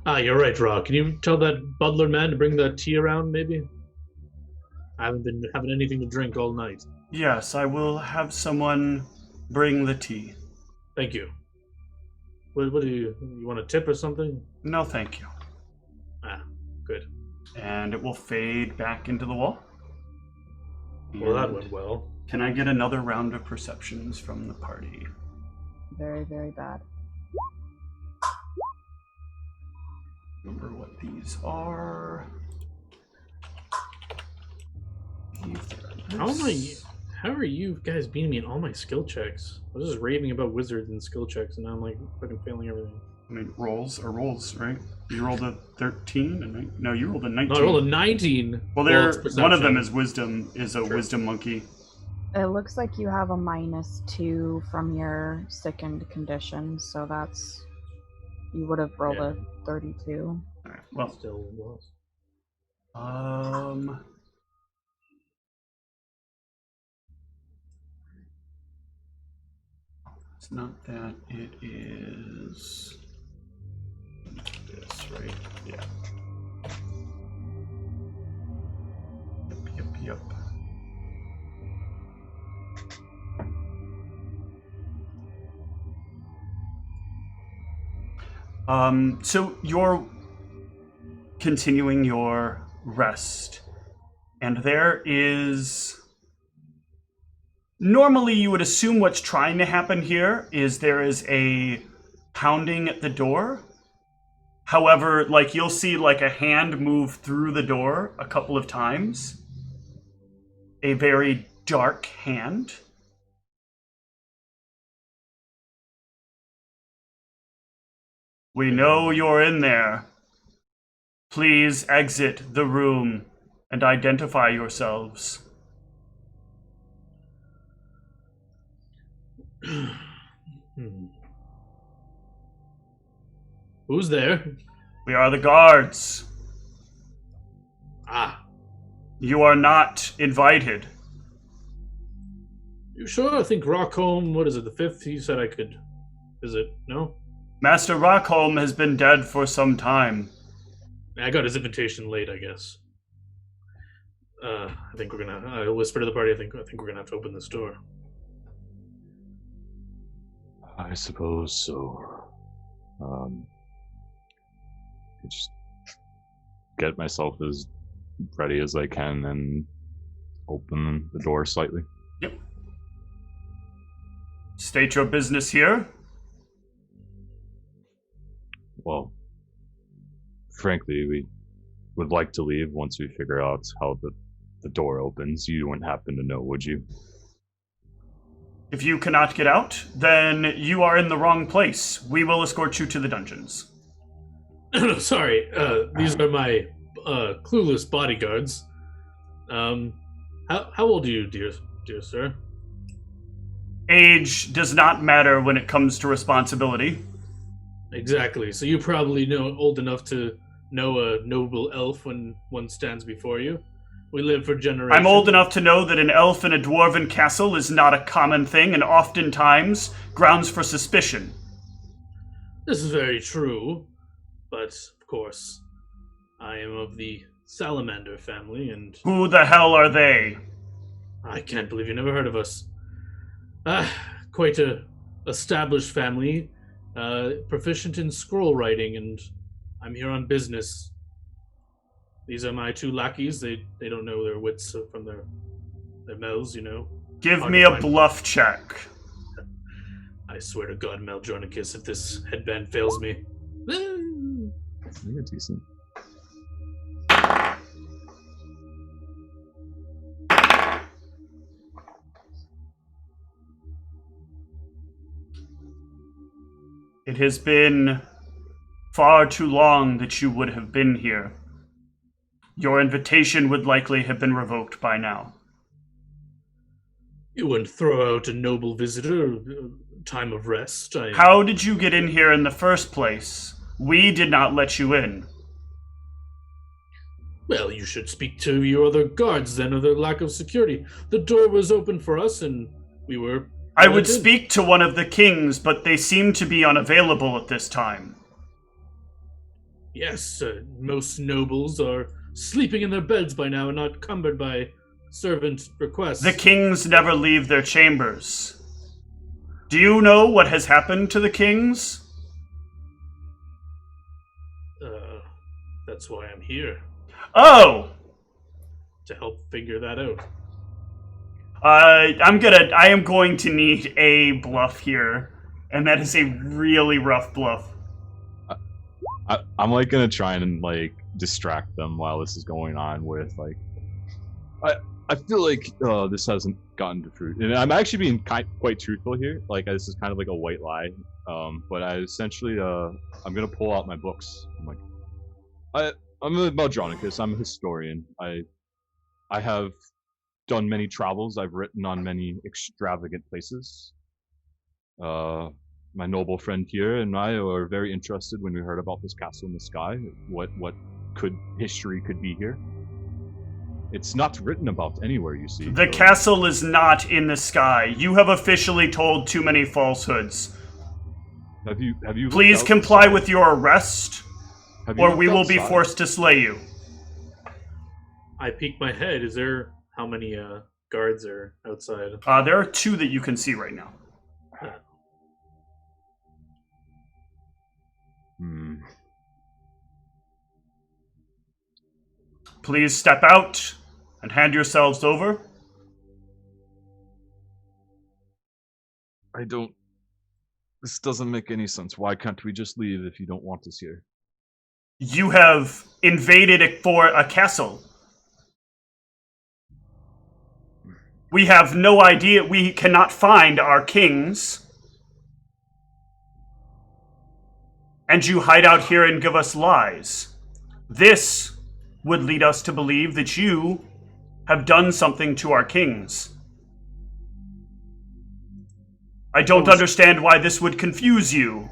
Ah, you're right, Ra. Can you tell that butler man to bring that tea around, maybe? I haven't been having anything to drink all night. Yes, I will have someone bring the tea. Thank you. What do you want a tip or something? No, thank you. Ah, good. And it will fade back into the wall. Well, that And went well. Can I get another round of perceptions from the party? Very, very bad. Remember what these are. How are you guys beating me in all my skill checks? I was just raving about wizards and skill checks, and now I'm fucking failing everything. I mean, rolls are rolls, right? You rolled a 13, and no, you rolled a 19. No, I rolled a 19. Well, one of them is wisdom, wisdom monkey. It looks like you have a -2 from your sickened condition, so that's... You would have rolled a 32. All right. Well, Still was. It's not that. It is this, right? Yeah. Yep. So you're continuing your rest, and there is... Normally you would assume what's trying to happen here is there is a pounding at the door. However, you'll see a hand move through the door a couple of times. A very dark hand. We know you're in there. Please exit the room and identify yourselves. Who's there? We are the guards. Ah. You are not invited. You sure? I think Rockholm, what is it, the 5th? He said I could visit, no? Master Rockholm has been dead for some time. I got his invitation late, I guess. I think we're gonna... I whisper to the party, I think we're gonna have to open this door. I suppose so. Just get myself as ready as I can and open the door slightly. Yep. State your business here. Well, frankly, we would like to leave once we figure out how the door opens. You wouldn't happen to know, would you? If you cannot get out, then you are in the wrong place. We will escort you to the dungeons. Sorry, these are my clueless bodyguards. How old are you, dear sir? Age does not matter when it comes to responsibility. Exactly. So you probably know old enough to know a noble elf when one stands before you. We live for generations. I'm old enough to know that an elf in a dwarven castle is not a common thing, and oftentimes grounds for suspicion. This is very true, but of course, I am of the Salamander family, and Who the hell are they? I can't believe you never heard of us. Quite a established family, proficient in scroll writing, and I'm here on business. These are my two lackeys. They don't know their wits from their mouths, you know. Give Hard me to a find. bluff check. I swear to God, Meldronicus, if this headband fails me. You're decent. It has been far too long that you would have been here. Your invitation would likely have been revoked by now. You wouldn't throw out a noble visitor time of rest. How did you get in here in the first place? We did not let you in. Well, you should speak to your other guards then of their lack of security. The door was open for us and we were... I would speak to one of the kings, but they seem to be unavailable at this time. Yes, most nobles are sleeping in their beds by now and not cumbered by servant requests. The kings never leave their chambers. Do you know what has happened to the kings? That's why I'm here, Oh! to help figure that out. I am going to need a bluff here, and that is a really rough bluff. I'm like gonna try and like distract them while this is going on with like I feel like this hasn't gotten to fruit, and I'm actually being quite truthful here. Like this is kind of like a white lie, but I essentially I'm gonna pull out my books. I'm like I'm a Meldronicus. I'm a historian. I have done many travels. I've written on many extravagant places. My noble friend here and I were very interested when we heard about this castle in the sky. What history could be here? It's not written about anywhere, you see. The castle is not in the sky. You have officially told too many falsehoods. Have you? Please comply with your arrest, or we will be outside? forced to slay you. I peek my head. Is there how many guards are outside? There are 2 that you can see right now. Please step out and hand yourselves over. This doesn't make any sense. Why can't we just leave if you don't want us here? You have invaded a castle. We have no idea. We cannot find our kings. And you hide out here and give us lies. This would lead us to believe that you have done something to our kings. I don't understand why this would confuse you.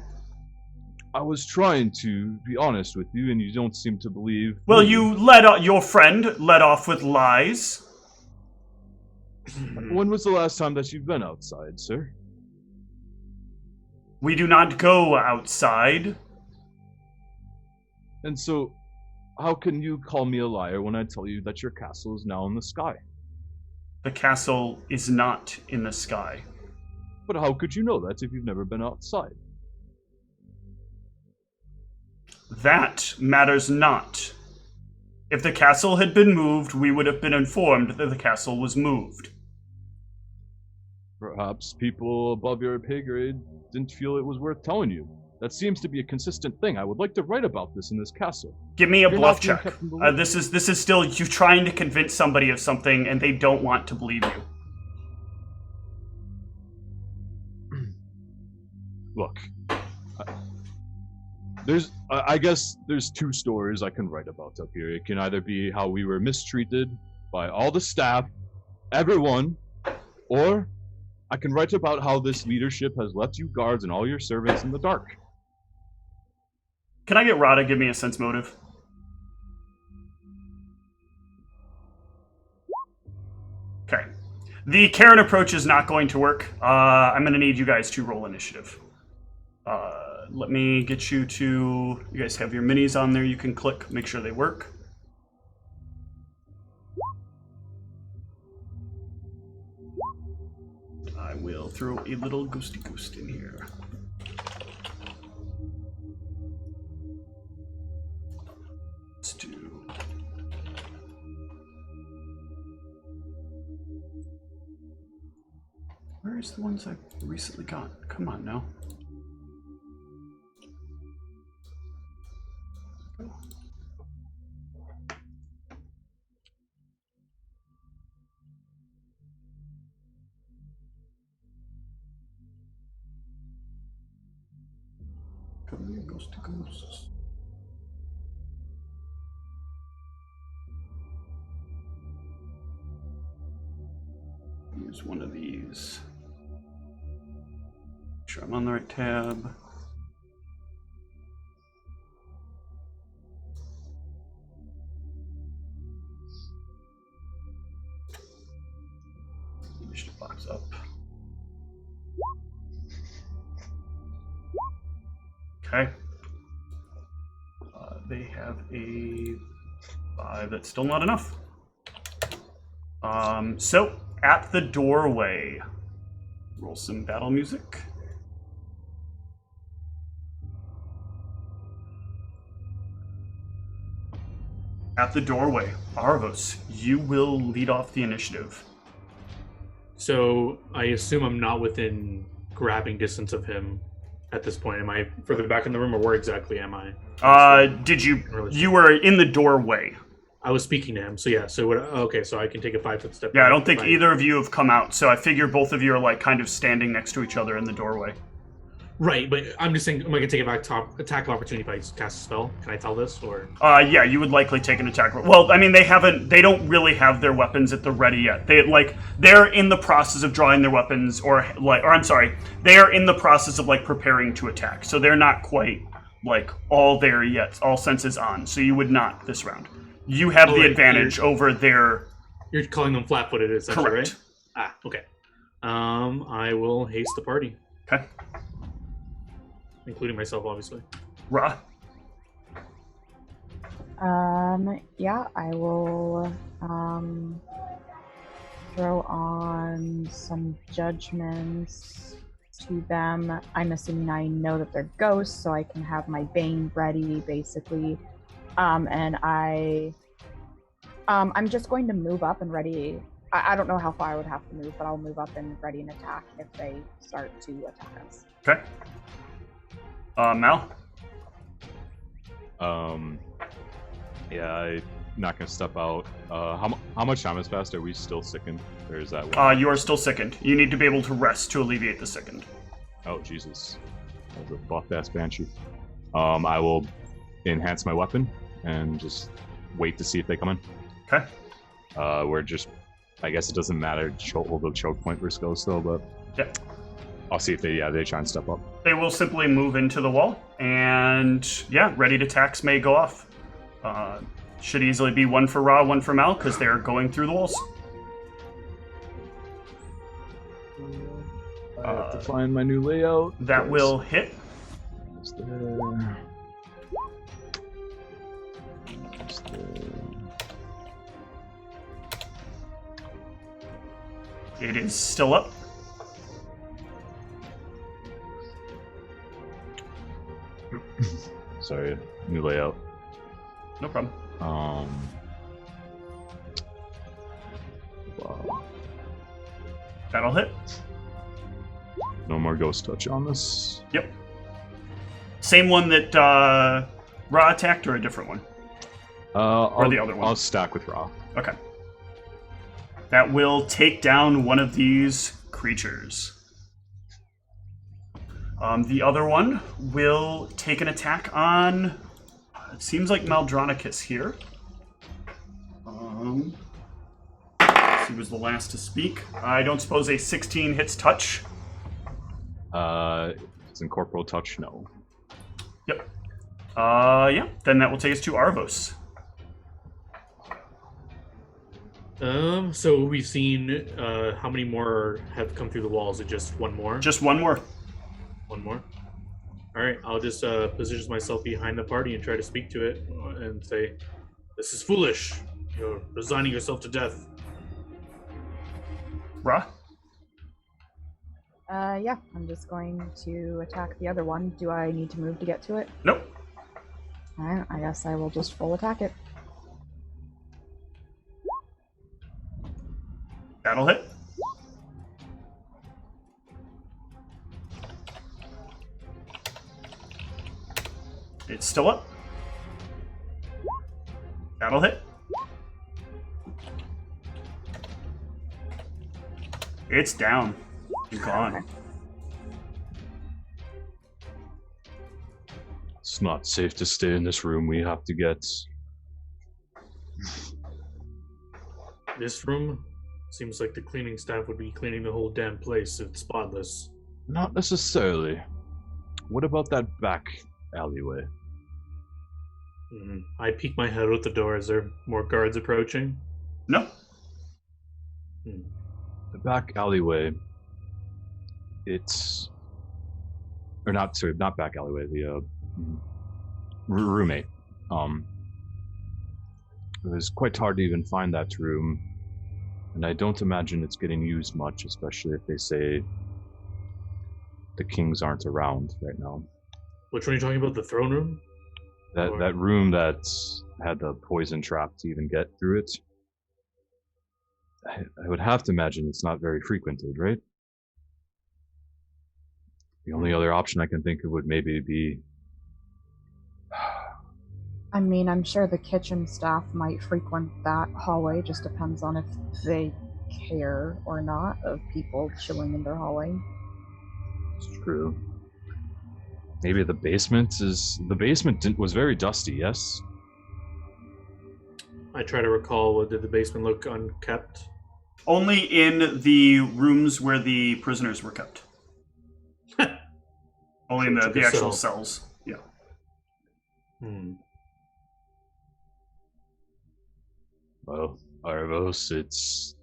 I was trying to be honest with you, and you don't seem to believe. Well, your friend led off with lies. When was the last time that you've been outside, sir? We do not go outside. And so, how can you call me a liar when I tell you that your castle is now in the sky? The castle is not in the sky. But how could you know that if you've never been outside? That matters not. If the castle had been moved, we would have been informed that the castle was moved. Perhaps people above your pay grade didn't feel it was worth telling you. That seems to be a consistent thing. I would like to write about this in this castle. Give me a You're bluff not being check. kept in the loop. This is still you trying to convince somebody of something, and they don't want to believe you. Look, I guess there's 2 stories I can write about up here. It can either be how we were mistreated by all the staff, everyone, or I can write about how this leadership has left you guards and all your servants in the dark. Can I get Ra to give me a sense motive? Okay. The Karen approach is not going to work. I'm going to need you guys to roll initiative. Let me get you to... You guys have your minis on there. You can click, make sure they work. I will throw a little ghosty ghost in here. Let's do... Where's the ones I recently got? Come on now. Come here, ghost to ghosts. Here's one of these. Make sure I'm on the right tab. Initiative box up. Okay. They have a 5. That's still not enough. So, at the doorway, roll some battle music. At the doorway, Arvos, you will lead off the initiative. So I assume I'm not within grabbing distance of him at this point. Am I further back in the room, or where exactly am I? You were in the doorway. I was speaking to him, so yeah. So okay, so I can take a 5-foot step. Yeah, I don't think either of you have come out, so I figure both of you are like kind of standing next to each other in the doorway. Right, but I'm just saying, am I gonna take a attack opportunity if I cast a spell? Can I tell this, or? Yeah, you would likely take an attack. Well, I mean, they don't really have their weapons at the ready yet. They're in the process of drawing their weapons, they are in the process of like preparing to attack. So they're not quite like all there yet. All senses on. So you would not this round. You have the advantage over their. You're calling them flat-footed, essentially, correct. Right? Okay. I will haste the party. Okay. Including myself, obviously. Ra? Yeah, I will, throw on some judgments to them. I'm assuming I know that they're ghosts, so I can have my Bane ready, basically. And I'm just going to move up and ready. I don't know how far I would have to move, but I'll move up and ready an attack if they start to attack us. Okay. Mal? Yeah, I'm not gonna step out. How much time has passed? Are we still sickened? Or is that one? You are still sickened. You need to be able to rest to alleviate the sickened. Oh, Jesus. That was a buff-ass banshee. I will enhance my weapon and just wait to see if they come in. Okay. We're just... I guess it doesn't matter. We'll go choke point risk go still, but... Yeah. I'll see if they try and step up. They will simply move into the wall, and yeah, ready to attacks may go off. Should easily be one for Ra, one for Mal, because they're going through the walls. I have to find my new layout. That will hit. It is still up. Sorry, new layout. No problem. Wow. That'll hit. No more ghost touch on this. Yep. Same one that Ra attacked, or a different one? Or the other one? I'll stack with Ra. Okay. That will take down one of these creatures. The other one will take an attack on... It seems like Maldronicus here. Let's She was the last to speak. I don't suppose a 16 hits touch? It's incorporeal touch, no. Yep. Yeah. Then that will take us to Arvos. So we've seen, how many more have come through the walls? Is it just one more? Just one more. One more? Alright, I'll just, position myself behind the party and try to speak to it and say, this is foolish. You're resigning yourself to death. Ra? Yeah, I'm just going to attack the other one. Do I need to move to get to it? Nope. Alright, I guess I will just full attack it. That'll hit. It's still up. That'll hit. It's down. It's gone. Okay. It's not safe to stay in this room. We have to get... This room seems like the cleaning staff would be cleaning the whole damn place. It's spotless. Not necessarily. What about that back alleyway? I peek my head out the door. Is there more guards approaching? No. The back alleyway, it's... Or not, sorry, not back alleyway, the roommate. It was quite hard to even find that room, and I don't imagine it's getting used much, especially if they say the kings aren't around right now. Which one are you talking about? The throne room? That room that had the poison trap to even get through it. I would have to imagine it's not very frequented, right? The only other option I can think of would maybe be... I mean, I'm sure the kitchen staff might frequent that hallway, just depends on if they care or not of people chilling in their hallway. It's true. Maybe the basement is... The basement was very dusty, yes? I try to recall, did the basement look unkept? Only in the rooms where the prisoners were kept. Only in the actual cells. Yeah. Well, Arvos, it's...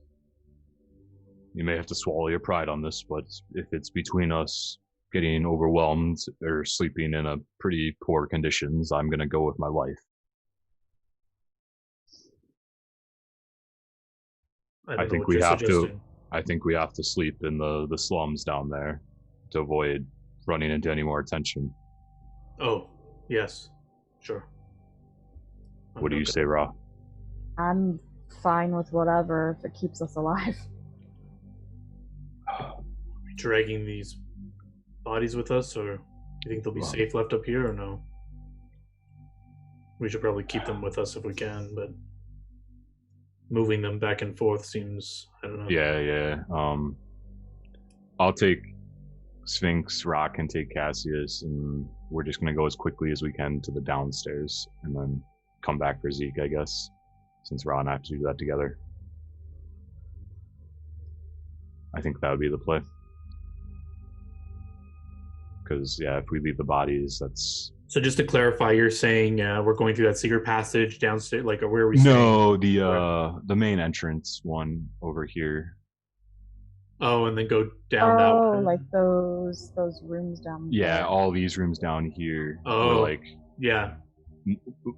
You may have to swallow your pride on this, but if it's between us getting overwhelmed or sleeping in a pretty poor conditions, I'm gonna go with my life. I think we have to sleep in the slums down there to avoid running into any more attention. Oh, yes. Sure. What do you say, Ra? I'm fine with whatever if it keeps us alive. Dragging these bodies with us, or do you think they'll be safe left up here, or no? We should probably keep them with us if we can, but moving them back and forth seems, I don't know. Yeah. I'll take Sphinx, Rock, and take Cassius, and we're just gonna go as quickly as we can to the downstairs, and then come back for Zeke, I guess, since Ra and I have to do that together. I think that would be the play. Because, yeah, if we leave the bodies, that's... So just to clarify, you're saying we're going through that secret passage downstairs, like, or where are we No, the main entrance one over here. Oh, and then go down that way. Oh, like those rooms down there. Yeah, all these rooms down here Oh, were, like... Yeah.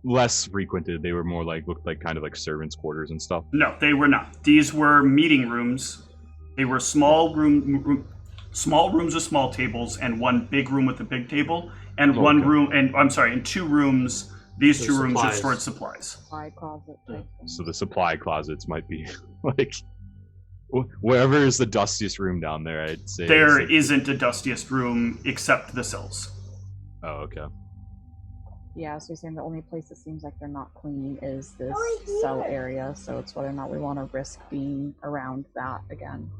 Less frequented. They were more like, looked like kind of like servants' quarters and stuff. No, they were not. These were meeting rooms. They were small rooms with small tables, and one big room with a big table, and and two rooms. These two rooms that stored supplies. Supply closet. So the supply closets might be like wherever is the dustiest room down there. I'd say there isn't a dustiest room except the cells. Oh, okay. Yeah, so you're saying the only place it seems like they're not clean is this cell area, so it's whether or not we want to risk being around that again.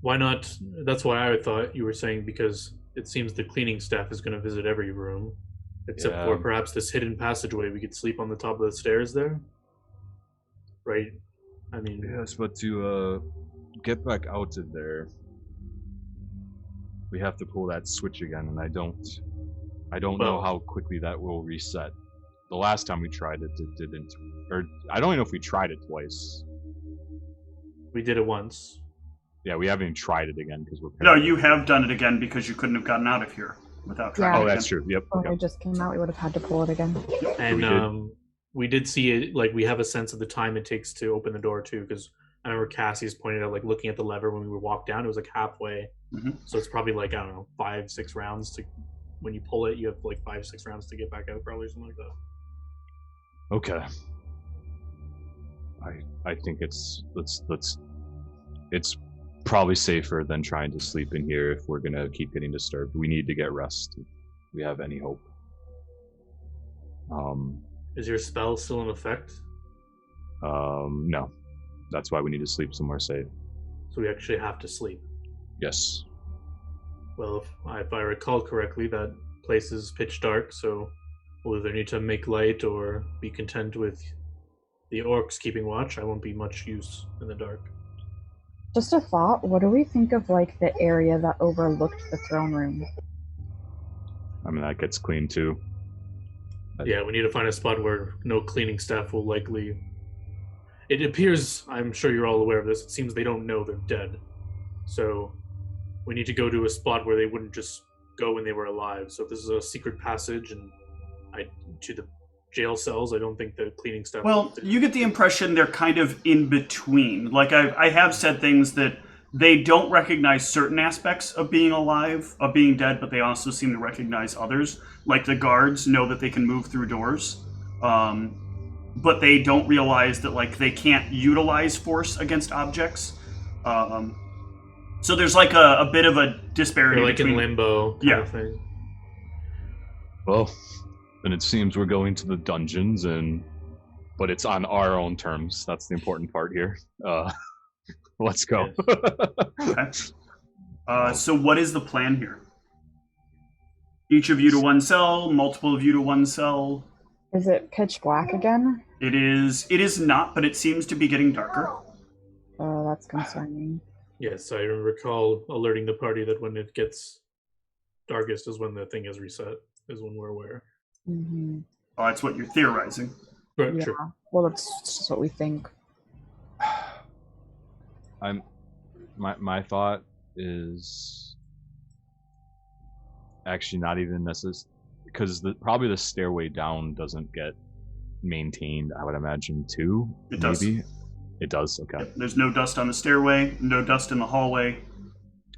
Why not? That's why I thought you were saying, because it seems the cleaning staff is going to visit every room, except for perhaps this hidden passageway. We could sleep on the top of the stairs there. right? I mean, Yes, but to get back out of there, we have to pull that switch again, and I don't know Well- how quickly that will reset. The last time we tried it, it didn't. Or I don't even know if we tried it twice. we did it once. Yeah, we haven't even tried it again because we're. No, you have done it again because you couldn't have gotten out of here without trying. Yeah. Oh, it that's again. true. Yep. When Okay. we just came out, we would have had to pull it again. And We did. we did see it, like, we have a sense of the time it takes to open the door, too, because I remember Cassie's pointed out, like, looking at the lever when we were walked down, it was, like, halfway. Mhm. So it's probably, like, I don't know, 5-6 rounds to... When you pull it, you have, like, 5-6 rounds to get back out, probably, something like that. Okay. I think it's probably safer than trying to sleep in here if we're gonna keep getting disturbed. We need to get rest if we have any hope. Is your spell still in effect? No. That's why we need to sleep somewhere safe. So we actually have to sleep. Yes. Well, if I recall correctly, that place is pitch dark, so we'll either need to make light or be content with the orcs keeping watch. I won't be much use in the dark. Just a thought, what do we think of, like, the area that overlooked the throne room? I mean, that gets clean too. Yeah, we need to find a spot where no cleaning staff will likely... It appears, I'm sure you're all aware of this, it seems they don't know they're dead. So we need to go to a spot where they wouldn't just go when they were alive. So if this is a secret passage and to the jail cells, I don't think the cleaning staff... Well, you get the impression they're kind of in between. Like, I have said things that they don't recognize certain aspects of being alive, of being dead, but they also seem to recognize others. Like the guards know that they can move through doors, but they don't realize that, like, they can't utilize force against objects. So there's like a bit of a disparity. They're like between... in limbo kind of thing. Well, then it seems we're going to the dungeons, but it's on our own terms. That's the important part here. Let's go. Okay. So what is the plan here? Each of you to one cell, multiple of you to one cell. Is it pitch black again? It is not, but it seems to be getting darker. Oh, that's concerning. Yes, I recall alerting the party that when it gets darkest is when the thing is reset, is when we're aware. Mm-hmm. Oh, that's what you're theorizing. Right, Yeah. sure. Well, that's just what we think. My thought is actually not even necessary, because probably the stairway down doesn't get maintained, I would imagine, too. It does. Maybe it does. Okay. Yep, there's no dust on the stairway, no dust in the hallway.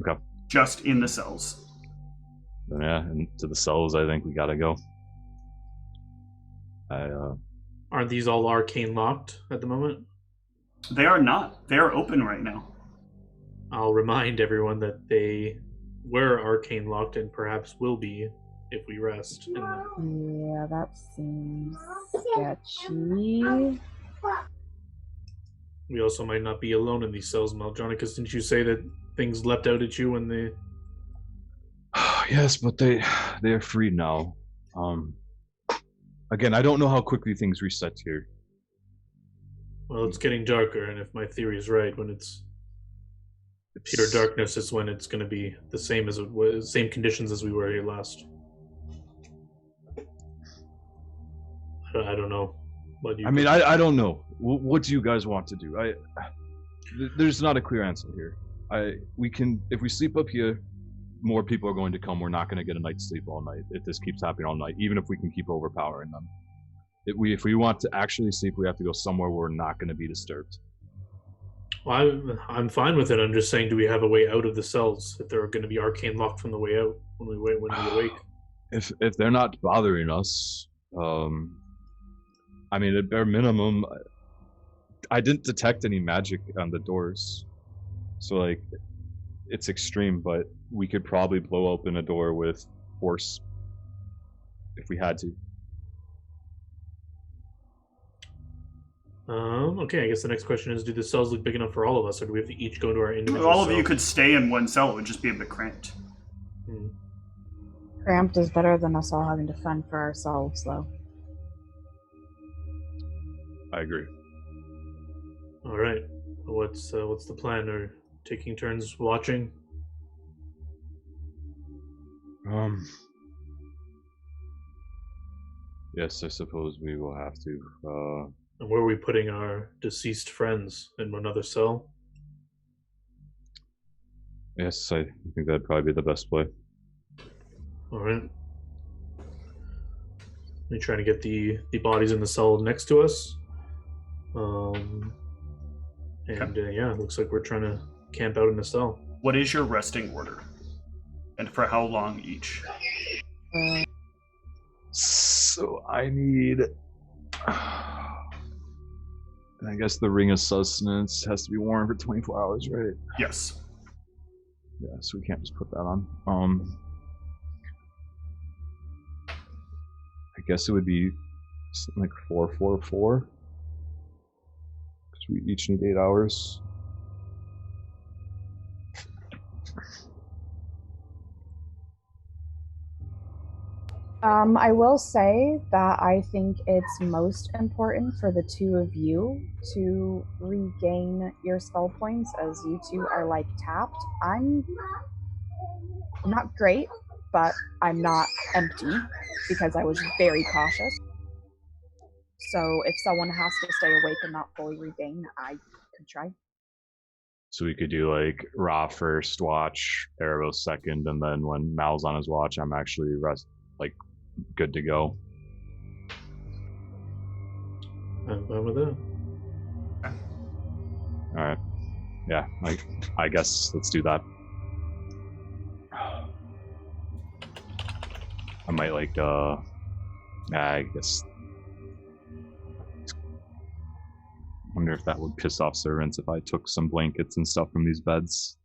Okay. Just in the cells. Then, yeah, and to the cells, I think we gotta go. Aren't these all arcane locked at the moment? They are not. They are open right now. I'll remind everyone that they were arcane locked and perhaps will be if we rest. Yeah, that seems sketchy. We also might not be alone in these cells, Maljonicus. Didn't you say that things leapt out at you when they... Yes, but they are free now. Again, I don't know how quickly things reset here. Well, it's getting darker, and if my theory is right, when it's pure darkness is when it's going to be the same as it was, same conditions as we were here last. I don't know. What you... I mean, I don't know. What do you guys want to do? There's not a clear answer here. We can, if we sleep up here, more people are going to come. We're not going to get a night's sleep all night if this keeps happening all night, even if we can keep overpowering them. If we want to actually sleep, we have to go somewhere where we're not going to be disturbed. Well, I'm fine with it. I'm just saying, do we have a way out of the cells if they're going to be arcane locked from the way out when we awake? If they're not bothering us, I mean, at bare minimum, I didn't detect any magic on the doors, so like, it's extreme. But we could probably blow open a door with force if we had to. Okay, I guess the next question is, do the cells look big enough for all of us, or do we have to each go into our individual All of cell? you could stay in one cell. It would just be a bit cramped. Cramped is better than us all having to fend for ourselves, though. I agree. All right. What's the plan? Are taking turns watching? Yes, I suppose we will have to. And where are we putting our deceased friends? In another cell? Yes, I think that'd probably be the best play. All right. We trying to get the bodies in the cell next to us. Yeah, it looks like we're trying to camp out in the cell. What is your resting order? And for how long each? So I need. I guess the Ring of Sustenance has to be worn for 24 hours, right? Yes. Yeah, so we can't just put that on. I guess it would be something like 4-4-4. Because we each need 8 hours. I will say that I think it's most important for the two of you to regain your spell points, as you two are like tapped. I'm not great, but I'm not empty because I was very cautious. So if someone has to stay awake and not fully regain, I could try. So we could do like Ra first watch, Erebos second, and then when Mal's on his watch, I'm actually good to go. I'm fine with that. All right. Yeah, I guess let's do that. I might I guess. Wonder if that would piss off servants if I took some blankets and stuff from these beds.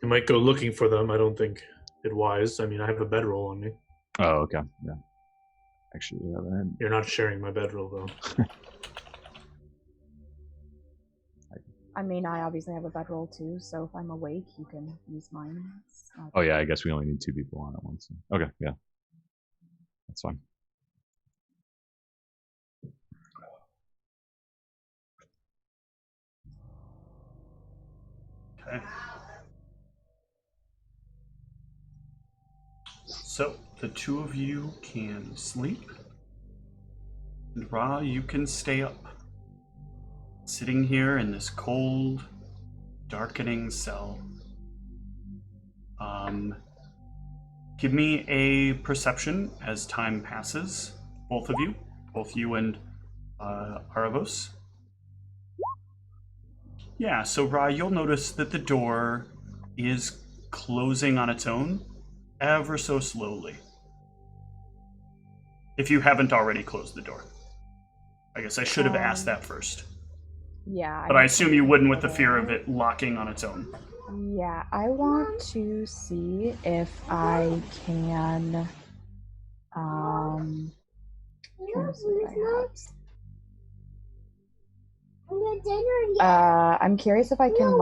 You might go looking for them. I don't think it wise. I mean, I have a bedroll on me. Oh, okay. Yeah. Actually, yeah, then. You're not sharing my bedroll, though. I mean, I obviously have a bedroll too, so if I'm awake, you can use mine. Oh yeah, I guess we only need 2 people on at once. Okay, yeah. That's fine. Okay. So, the two of you can sleep. And Ra, you can stay up. Sitting here in this cold, darkening cell. Give me a perception as time passes. Both you and Aravos. Yeah, so Ra, you'll notice that the door is closing on its own, ever so slowly. If you haven't already closed the door. I guess I should have asked that first. Yeah. But I assume you wouldn't with the fear of it locking on its own. Yeah, I want to see if I can, trying to see if I'm curious if I can,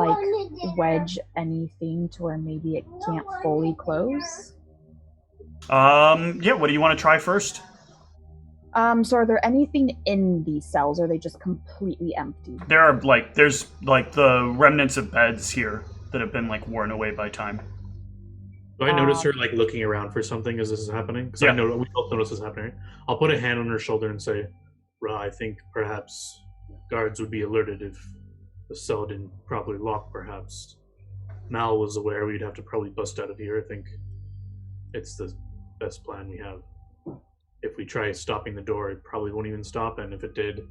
wedge anything to where maybe it can't fully close. Yeah, what do you want to try first? So are there anything in these cells, or are they just completely empty? There are, there's, the remnants of beds here that have been, worn away by time. Do I notice her, looking around for something as this is happening? Because yeah. I know we both notice this happening. I'll put a hand on her shoulder and say, Ra, I think perhaps guards would be alerted if the cell didn't properly lock, perhaps. Mal was aware we'd have to probably bust out of here. I think it's the best plan we have. If we try stopping the door, it probably won't even stop, and if it did,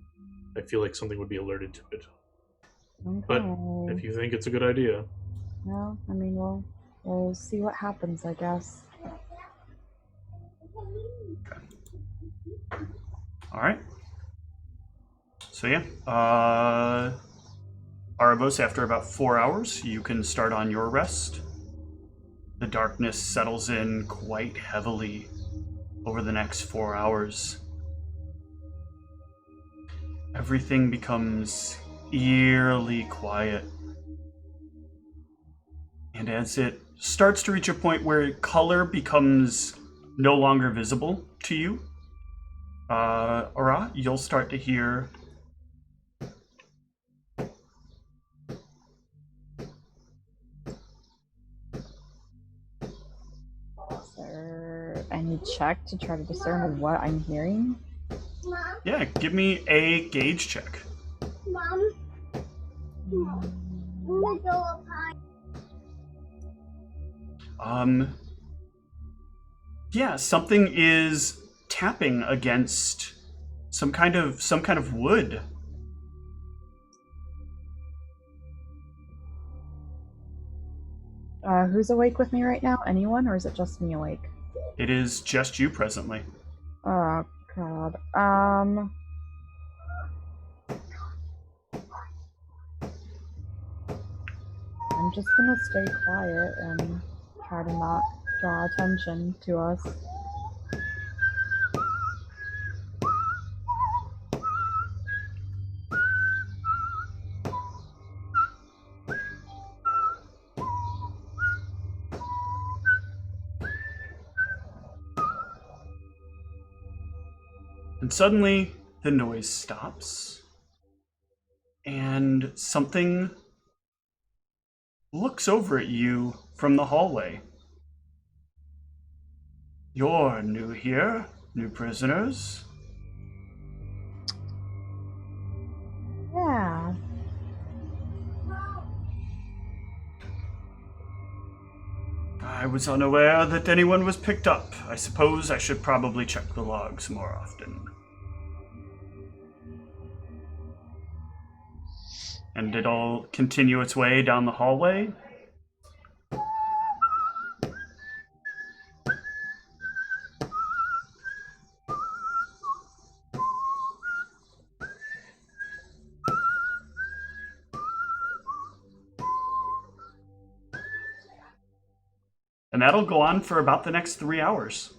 I feel like something would be alerted to it. Okay. But if you think it's a good idea... Well, I mean, we'll see what happens, I guess. Alright. So yeah, Aravos, after about 4 hours, you can start on your rest. The darkness settles in quite heavily over the next 4 hours. Everything becomes eerily quiet. And as it starts to reach a point where color becomes no longer visible to you, Ara, you'll start to hear any check to try to discern what I'm hearing? Yeah, give me a gauge check. Mom, we go up high. Yeah, something is tapping against some kind of wood. Who's awake with me right now? Anyone, or is it just me awake? It is just you presently. Oh god. I'm just gonna stay quiet and try to not draw attention to us. And suddenly, the noise stops, and something looks over at you from the hallway. You're new here, new prisoners. Yeah. I was unaware that anyone was picked up. I suppose I should probably check the logs more often. And did all continue its way down the hallway? And that'll go on for about the next 3 hours.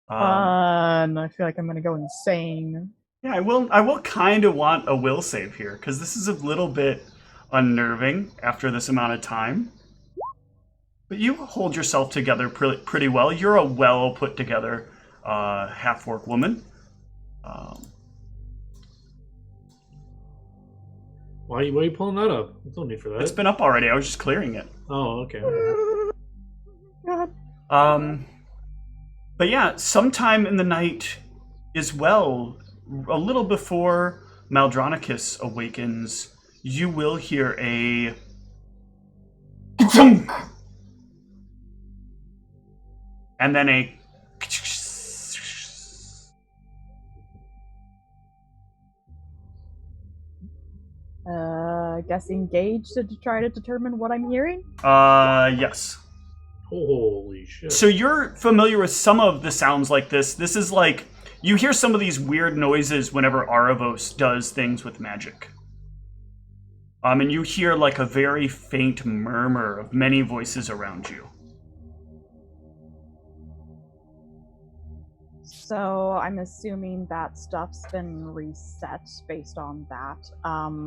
Fun. I feel like I'm gonna go insane. Yeah, I will kind of want a will save here, because this is a little bit unnerving after this amount of time. But you hold yourself together pretty well. You're a well put together half-orc woman. Why are you pulling that up? There's no need for that. It's been up already. I was just clearing it. Oh, okay. God. But yeah, sometime in the night as well, a little before Maldronicus awakens, you will hear a thunk, and then a Guess engage to try to determine what I'm hearing? yes. Holy shit. So you're familiar with some of the sounds like this. This is like, you hear some of these weird noises whenever Aravos does things with magic. And you hear like a very faint murmur of many voices around you. So I'm assuming that stuff's been reset based on that.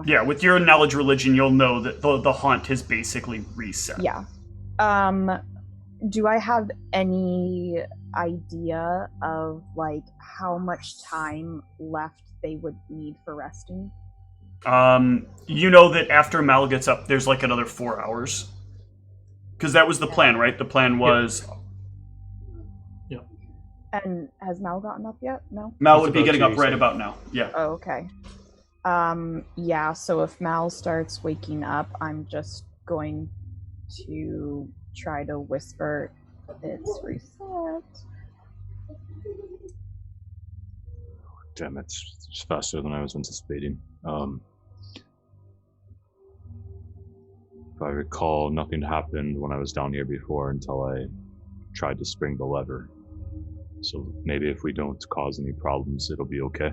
Yeah, with your knowledge religion, you'll know that the haunt has basically reset. Yeah. Do I have any idea of like how much time left they would need for resting? You know that after Mal gets up, there's like another 4 hours. Because that was the plan, right? The plan was... Yeah. And has Mal gotten up yet? No? Mal would be getting up right about now. Yeah. Oh, okay. Yeah, so if Mal starts waking up, I'm just going to try to whisper, it's reset. Damn, it's faster than I was anticipating. If I recall, nothing happened when I was down here before until I tried to spring the lever. So maybe if we don't cause any problems, it'll be okay.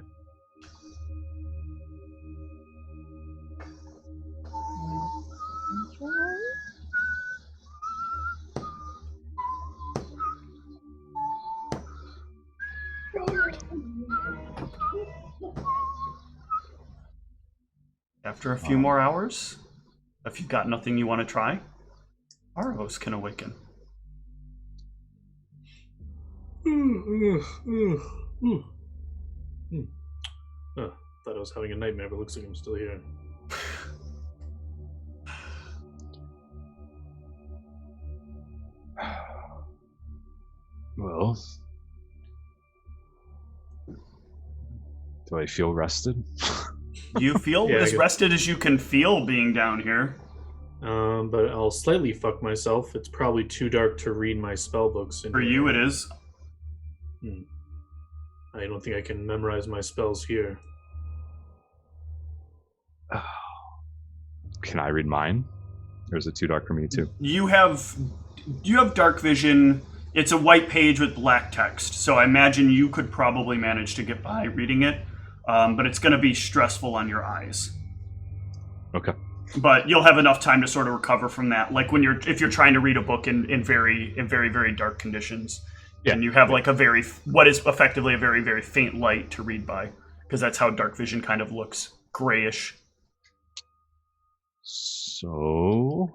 After a few more hours, if you've got nothing you want to try, Aravos can awaken. Thought I was having a nightmare, but looks like I'm still here. Well, do I feel rested? You feel Yeah, I as guess- rested as you can feel being down here. But I'll slightly fuck myself. It's probably too dark to read my spell books. For you, it is. I don't think I can memorize my spells here. Can I read mine? Or is it too dark for me too? You have dark vision. It's a white page with black text, so I imagine you could probably manage to get by reading it, but it's going to be stressful on your eyes. Okay. But you'll have enough time to sort of recover from that. Like if you're trying to read a book in very, very dark conditions, and you have like what is effectively a very, very faint light to read by, because that's how dark vision kind of looks, grayish. So,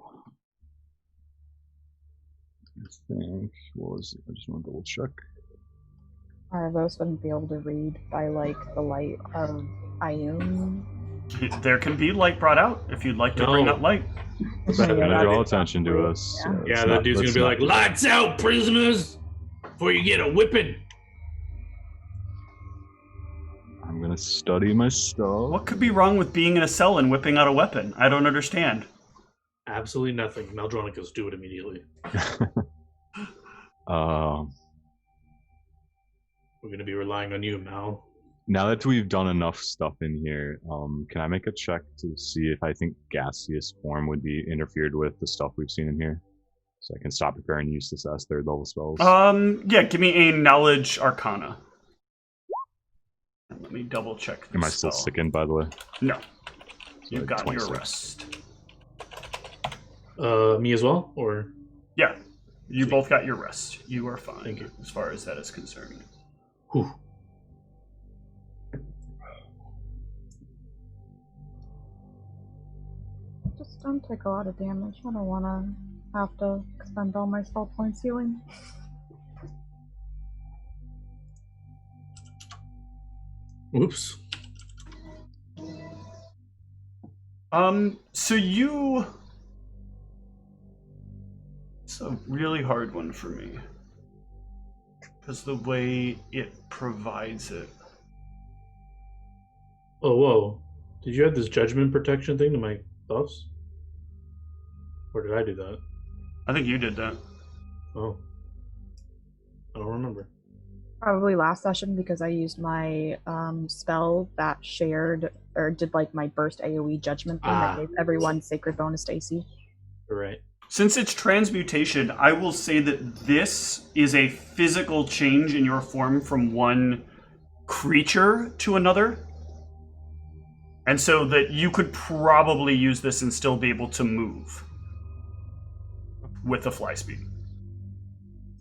I think, what was it? I just want to double check. Those wouldn't be able to read by like the light of Ioun. There can be light brought out if you'd like to No. bring that light. It's going to Yeah, draw that's attention to us. Yeah. Yeah, that dude's gonna be like, "Lights out, prisoners, before you get a whipping." I'm going to study my stuff. What could be wrong with being in a cell and whipping out a weapon? I don't understand. Absolutely nothing. Maldronicus, do it immediately. We're gonna be relying on you, Mal. Now that we've done enough stuff in here, can I make a check to see if I think gaseous form would be interfered with the stuff we've seen in here? So I can stop preparing useless as third level spells. Yeah, give me a knowledge arcana. Let me double check this Am I still spell. sickened, by the way? No. You So got 26. your rest. Me as well, or Yeah. You Sweet. both got your rest. You are fine. Thank you. As far as that is concerned. whew. Just don't take a lot of damage. I don't want to have to expend all my spell points healing. Oops. So you... It's a really hard one for me. Because the way it provides it. Oh, whoa. Did you add this judgment protection thing to my buffs? Or did I do that? I think you did that. Oh. I don't remember. Probably last session because I used my spell that shared or did like my burst AoE judgment thing that gave everyone sacred bonus to AC. You're right. Since it's transmutation, I will say that this is a physical change in your form from one creature to another. And so that you could probably use this and still be able to move with the fly speed.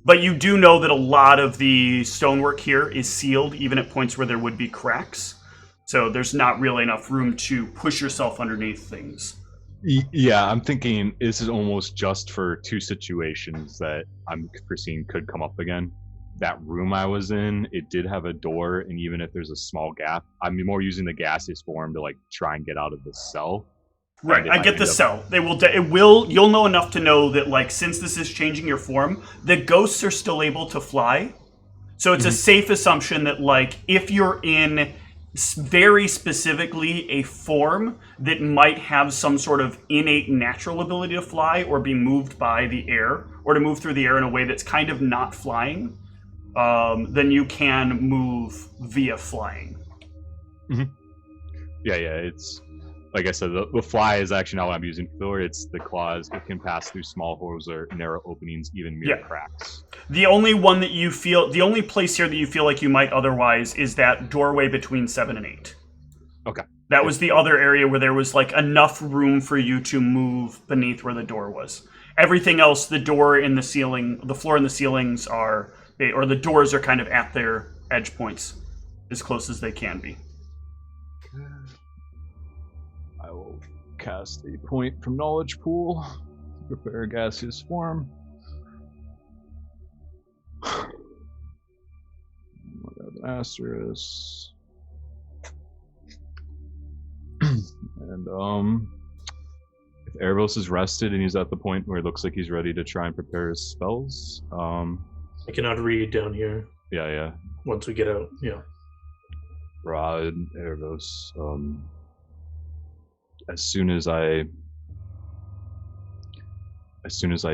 But you do know that a lot of the stonework here is sealed, even at points where there would be cracks. So there's not really enough room to push yourself underneath things. Yeah, I'm thinking this is almost just for two situations that I'm foreseeing could come up again. That room I was in, it did have a door, and even if there's a small gap, I'm more using the gaseous form to like try and get out of the cell. Right, I get the cell. You'll know enough to know that, like, since this is changing your form, the ghosts are still able to fly. So it's a safe assumption that, like, if you're in very specifically a form that might have some sort of innate natural ability to fly or be moved by the air, or to move through the air in a way that's kind of not flying, then you can move via flying. Yeah, it's... Like I said, the fly is actually not what I'm using for. It's the claws. It can pass through small holes or narrow openings, even mere cracks. The only place here that you feel like you might otherwise is that doorway between 7 and 8. Okay. That was the other area where there was like enough room for you to move beneath where the door was. Everything else, the door in the ceiling, the floor and the ceilings or the doors are kind of at their edge points, as close as they can be. I will cast a point from Knowledge Pool to prepare a gaseous form. Asterisk. And if Erebos is rested and he's at the point where it looks like he's ready to try and prepare his spells, I cannot read down here. Yeah. Once we get out, yeah. Rod Ergos. As soon as I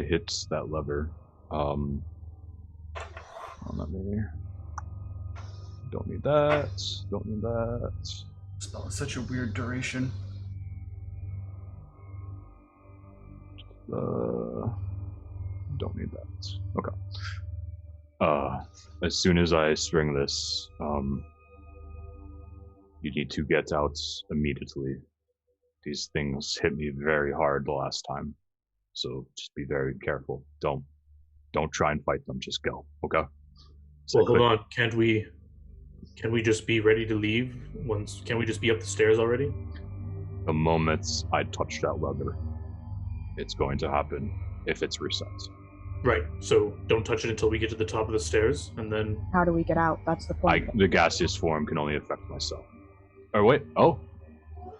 hit that lever, not me. Don't need that. Don't need that. Spell is such a weird duration. Don't need that. Okay. As soon as I spring this, you need to get out immediately. These things hit me very hard the last time, so just be very careful. Don't try and fight them. Just go. Okay. Well, hold on. Can't we just be ready to leave? Can we just be up the stairs already? The moment I touch that lever, it's going to happen if it's reset. Right. So don't touch it until we get to the top of the stairs, and then. How do we get out? That's the point. The gaseous form can only affect myself. Or wait. Oh,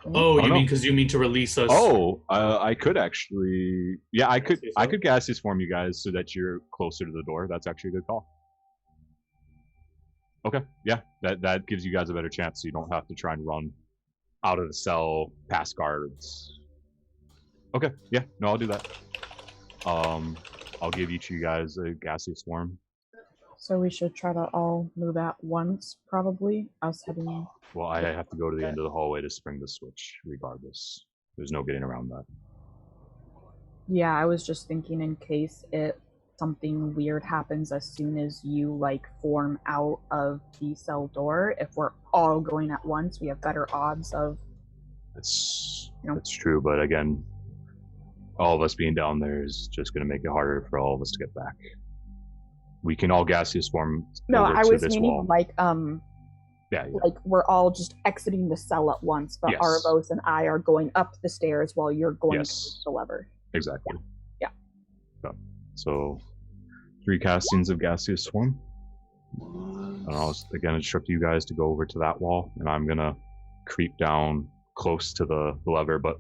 you mean because you mean to release us? I could actually. Yeah, I could gaseous form you guys so that you're closer to the door. That's actually a good call. Okay, yeah, that gives you guys a better chance, so you don't have to try and run out of the cell, past guards. Okay, yeah, no, I'll do that. I'll give each of you guys a gaseous form. So we should try to all move at once, probably. Us heading. Well, I have to go to the end of the hallway to spring the switch, regardless. There's no getting around that. Yeah, I was just thinking in case something weird happens as soon as you form out of the cell door. If we're all going at once, we have better odds of. That's true, but again, all of us being down there is just going to make it harder for all of us to get back. We can all gaseous form. No, over I to was this meaning wall. Yeah. We're all just exiting the cell at once, but Yes. Arvos and I are going up the stairs while you're going Yes. towards the lever. Exactly. Yeah. So, 3 castings of gaseous form. And I'll again instruct you guys to go over to that wall, and I'm gonna creep down close to the lever, but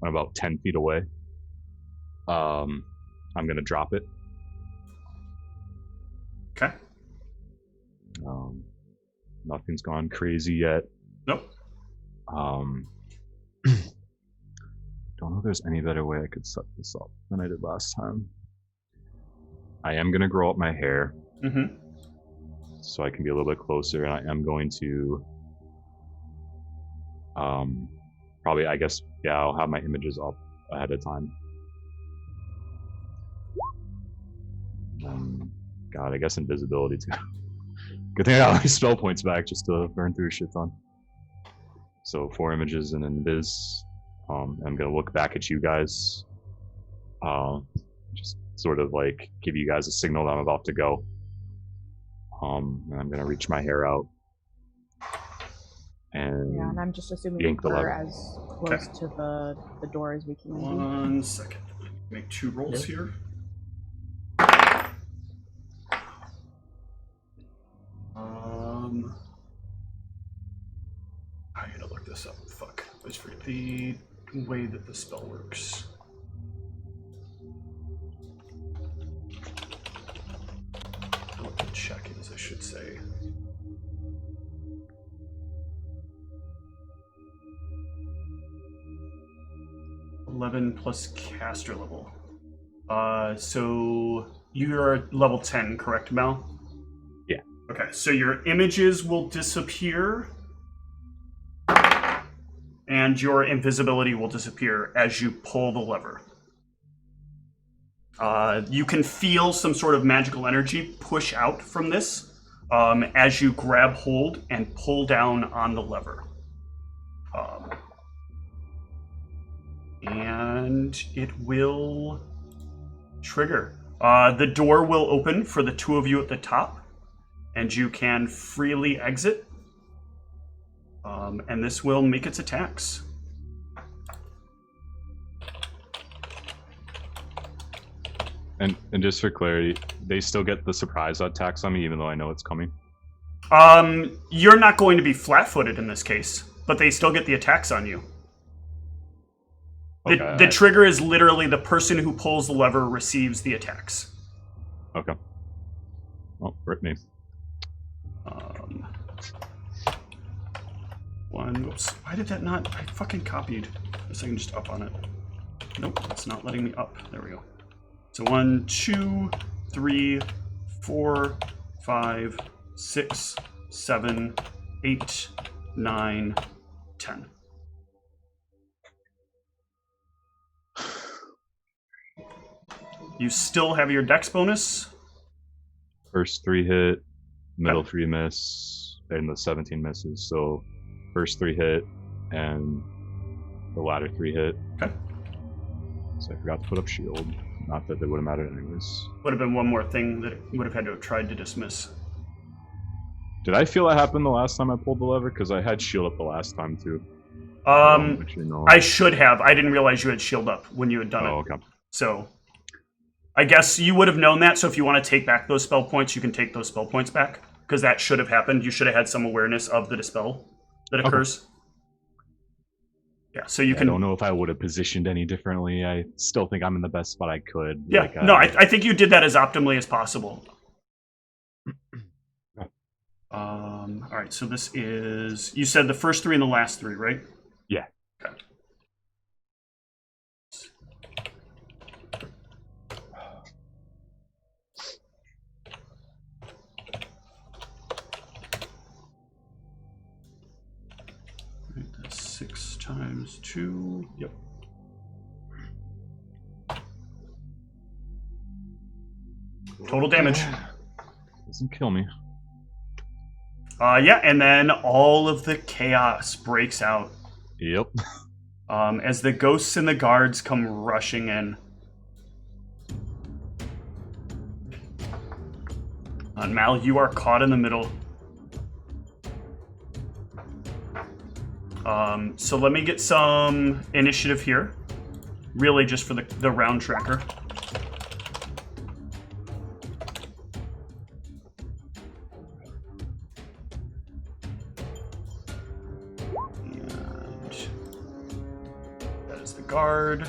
about 10 feet away. I'm gonna drop it. Okay. Nothing's gone crazy yet. Nope. Don't know if there's any better way I could set this up than I did last time. I am gonna grow up my hair. Mm-hmm. So I can be a little bit closer, and I am going to probably, I guess, yeah, I'll have my images up ahead of time. God, I guess invisibility too. Good thing I got my spell points back just to burn through shit ton. So 4 images and invis. I'm gonna look back at you guys. Just sort of give you guys a signal that I'm about to go. And I'm gonna reach my hair out. And Yeah, and I'm just assuming yank the we're lever. as close to the door as we can be. 1 second. Make 2 rolls here. I gotta look this up. Fuck. Let's forget the way that the spell works. What the check is, I should say. $11 plus caster level. So you're level 10, correct, Mel? Yeah. Okay, so your images will disappear, and your invisibility will disappear as you pull the lever. You can feel some sort of magical energy push out from this as you grab hold and pull down on the lever. And it will trigger. The door will open for the 2 of you at the top, and you can freely exit. And this will make its attacks. And just for clarity, they still get the surprise attacks on me, even though I know it's coming. You're not going to be flat-footed in this case, but they still get the attacks on you. The trigger is literally the person who pulls the lever receives the attacks. Okay. Oh, rip me. Whoops. Why did that not? I fucking copied. I guess I can just up on it. Nope, it's not letting me up. There we go. So 1, 2, 3, 4, 5, 6, 7, 8, 9, 10. You still have your dex bonus. First 3 hit, middle 3 miss, and the 17 misses. So first 3 hit, and the latter 3 hit. Okay. So I forgot to put up shield. Not that they would have mattered anyways. Would have been one more thing that it would have had to have tried to dismiss. Did I feel that happened the last time I pulled the lever? Because I had shield up the last time too. Actually, no. I should have. I didn't realize you had shield up when you had done it. Okay. So, I guess you would have known that. So if you want to take back those spell points, you can take those spell points back because that should have happened. You should have had some awareness of the dispel that occurs. Okay. Yeah. So you can. I don't know if I would have positioned any differently. I still think I'm in the best spot I could. Yeah. Like, no, I think you did that as optimally as possible. All right, so this is, you said the first 3 and the last 3, right? Yeah. Okay. Right, that's 6 times 2. Yep. Total damage. Doesn't kill me. Yeah, and then all of the chaos breaks out. Yep. As the ghosts and the guards come rushing in. Mal, you are caught in the middle. So let me get some initiative here. Really just for the round tracker. Guard.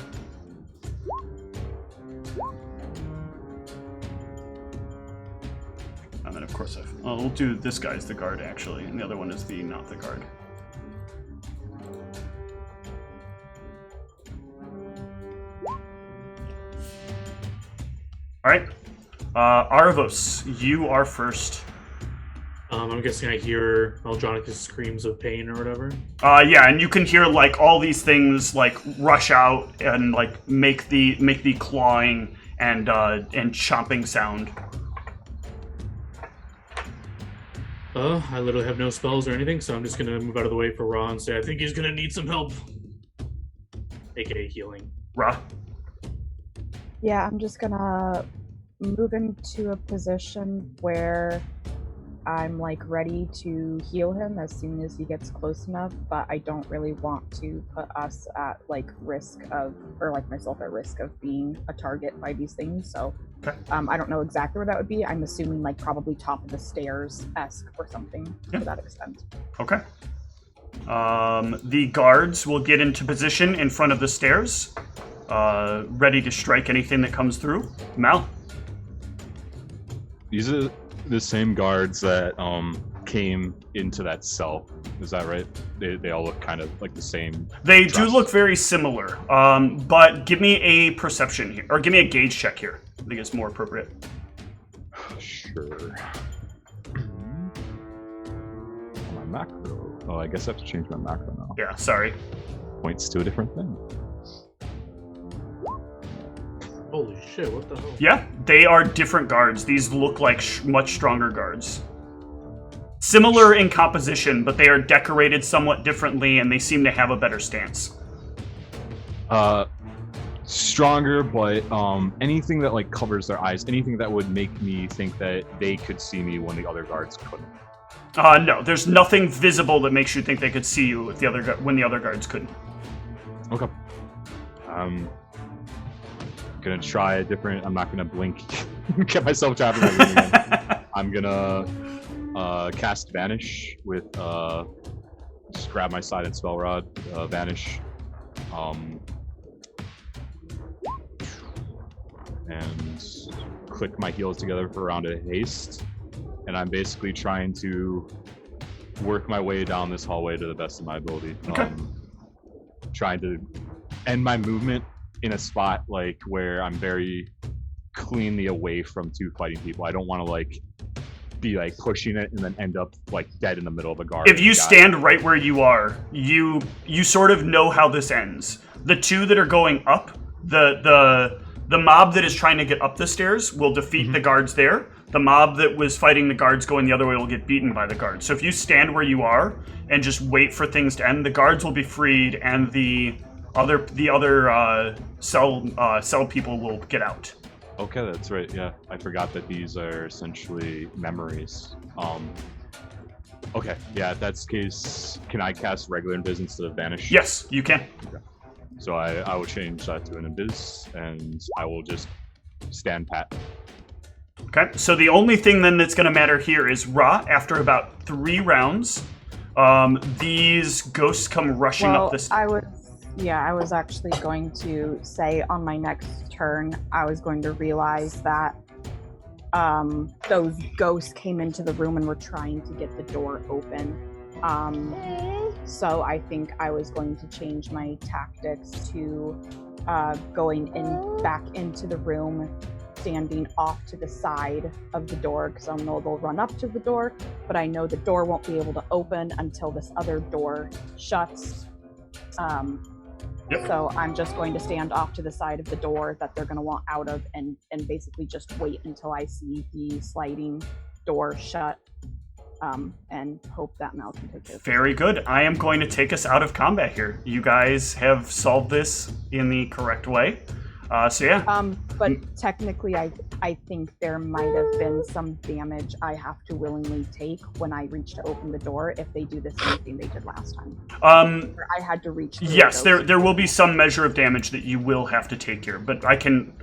And then of course we'll do this guy's the guard actually, and the other one is the not the guard. Alright. Arvos, you are first. I'm guessing I hear Aldronicus screams of pain or whatever. Yeah, and you can hear like all these things like rush out and like make the clawing and chomping sound. I literally have no spells or anything, so I'm just gonna move out of the way for Ra and say I think he's gonna need some help, aka healing. Ra? Yeah, I'm just gonna move into a position where I'm like ready to heal him as soon as he gets close enough, but I don't really want to put us at like risk of, or like myself at risk of being a target by these things. So okay. I don't know exactly where that would be. I'm assuming like probably top of the stairs-esque or something to that extent. Okay. The guards will get into position in front of the stairs, ready to strike anything that comes through. Mal? These are the same guards that came into that cell. Is that right? They all look kind of like the same. They do look very similar. But give me a perception here, or give me a gauge check here. I think it's more appropriate. Sure. My macro. Oh, I guess I have to change my macro now. Yeah, sorry. Points to a different thing. Holy shit, what the hell? Yeah, they are different guards. These look like much stronger guards. Similar in composition, but they are decorated somewhat differently, and they seem to have a better stance. Stronger, but anything that like covers their eyes, anything that would make me think that they could see me when the other guards couldn't. No, there's nothing visible that makes you think they could see you if when the other guards couldn't. Okay. Gonna try a different. I'm not gonna blink. Get myself trapped in my room again. I'm gonna cast Vanish with just grab my side and spell rod. Vanish. And click my heels together for a round of haste. and I'm basically trying to work my way down this hallway to the best of my ability. Okay. Trying to end my movement in a spot like where I'm very cleanly away from two fighting people. I don't want to like be like pushing it and then end up like dead in the middle of a guard. If you stand right where you are, you sort of know how this ends. The two that are going up, the mob that is trying to get up the stairs will defeat the guards there. The mob that was fighting the guards going the other way will get beaten by the guards. So if you stand where you are and just wait for things to end, the guards will be freed and the other cell people will get out. Okay, that's right. Yeah, I forgot that these are essentially memories. Okay, yeah, if that's the case, can I cast regular invis instead of vanish? Yes, you can. Okay. So I will change that to an invis, and I will just stand pat. Okay, so the only thing then that's going to matter here is Ra, after about 3 rounds, these ghosts come rushing up the stairs. I was actually going to say on my next turn, I was going to realize that those ghosts came into the room and were trying to get the door open. So I think I was going to change my tactics to going back into the room, standing off to the side of the door, because I know they'll run up to the door, but I know the door won't be able to open until this other door shuts. So I'm just going to stand off to the side of the door that they're going to want out of and basically just wait until I see the sliding door shut, and hope that Mal can take care of it. Very good. I am going to take us out of combat here. You guys have solved this in the correct way. So yeah. But technically, I think there might have been some damage I have to willingly take when I reach to open the door if they do the same thing they did last time. Where I had to reach. Yes, there will be some measure of damage that you will have to take here, but I can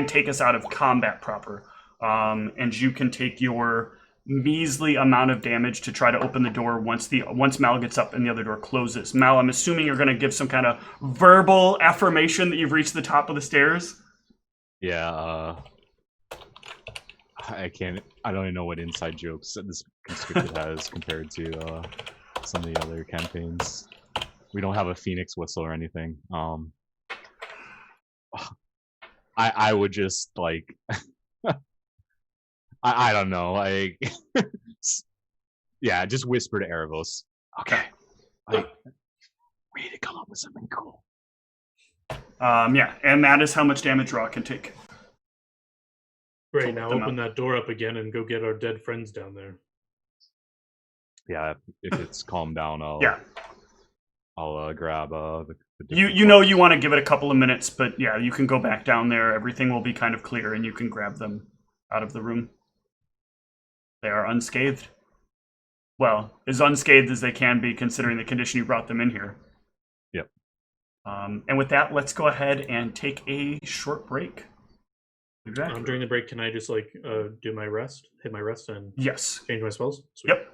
take us out of combat proper, and you can take your measly amount of damage to try to open the door once Mal gets up and the other door closes. Mal, I'm assuming you're going to give some kind of verbal affirmation that you've reached the top of the stairs. Yeah, I don't even know what inside jokes that this Conscripted has compared to some of the other campaigns. We don't have a phoenix whistle or anything. I would just like I don't know, like yeah, just whisper to Erebos. Okay, like we need to come up with something cool. Yeah, and that is how much damage Ra can take. Great, now open that door up again and go get our dead friends down there. Yeah, if it's calmed down, I'll grab the you know you want to give it a couple of minutes, but yeah, you can go back down there. Everything will be kind of clear, and you can grab them out of the room. They are unscathed. Well, as unscathed as they can be, considering the condition you brought them in here. Yep. And with that, let's go ahead and take a short break. Exactly. During the break, can I just like do my rest, hit my rest, and yes, change my spells? Sweet. Yep.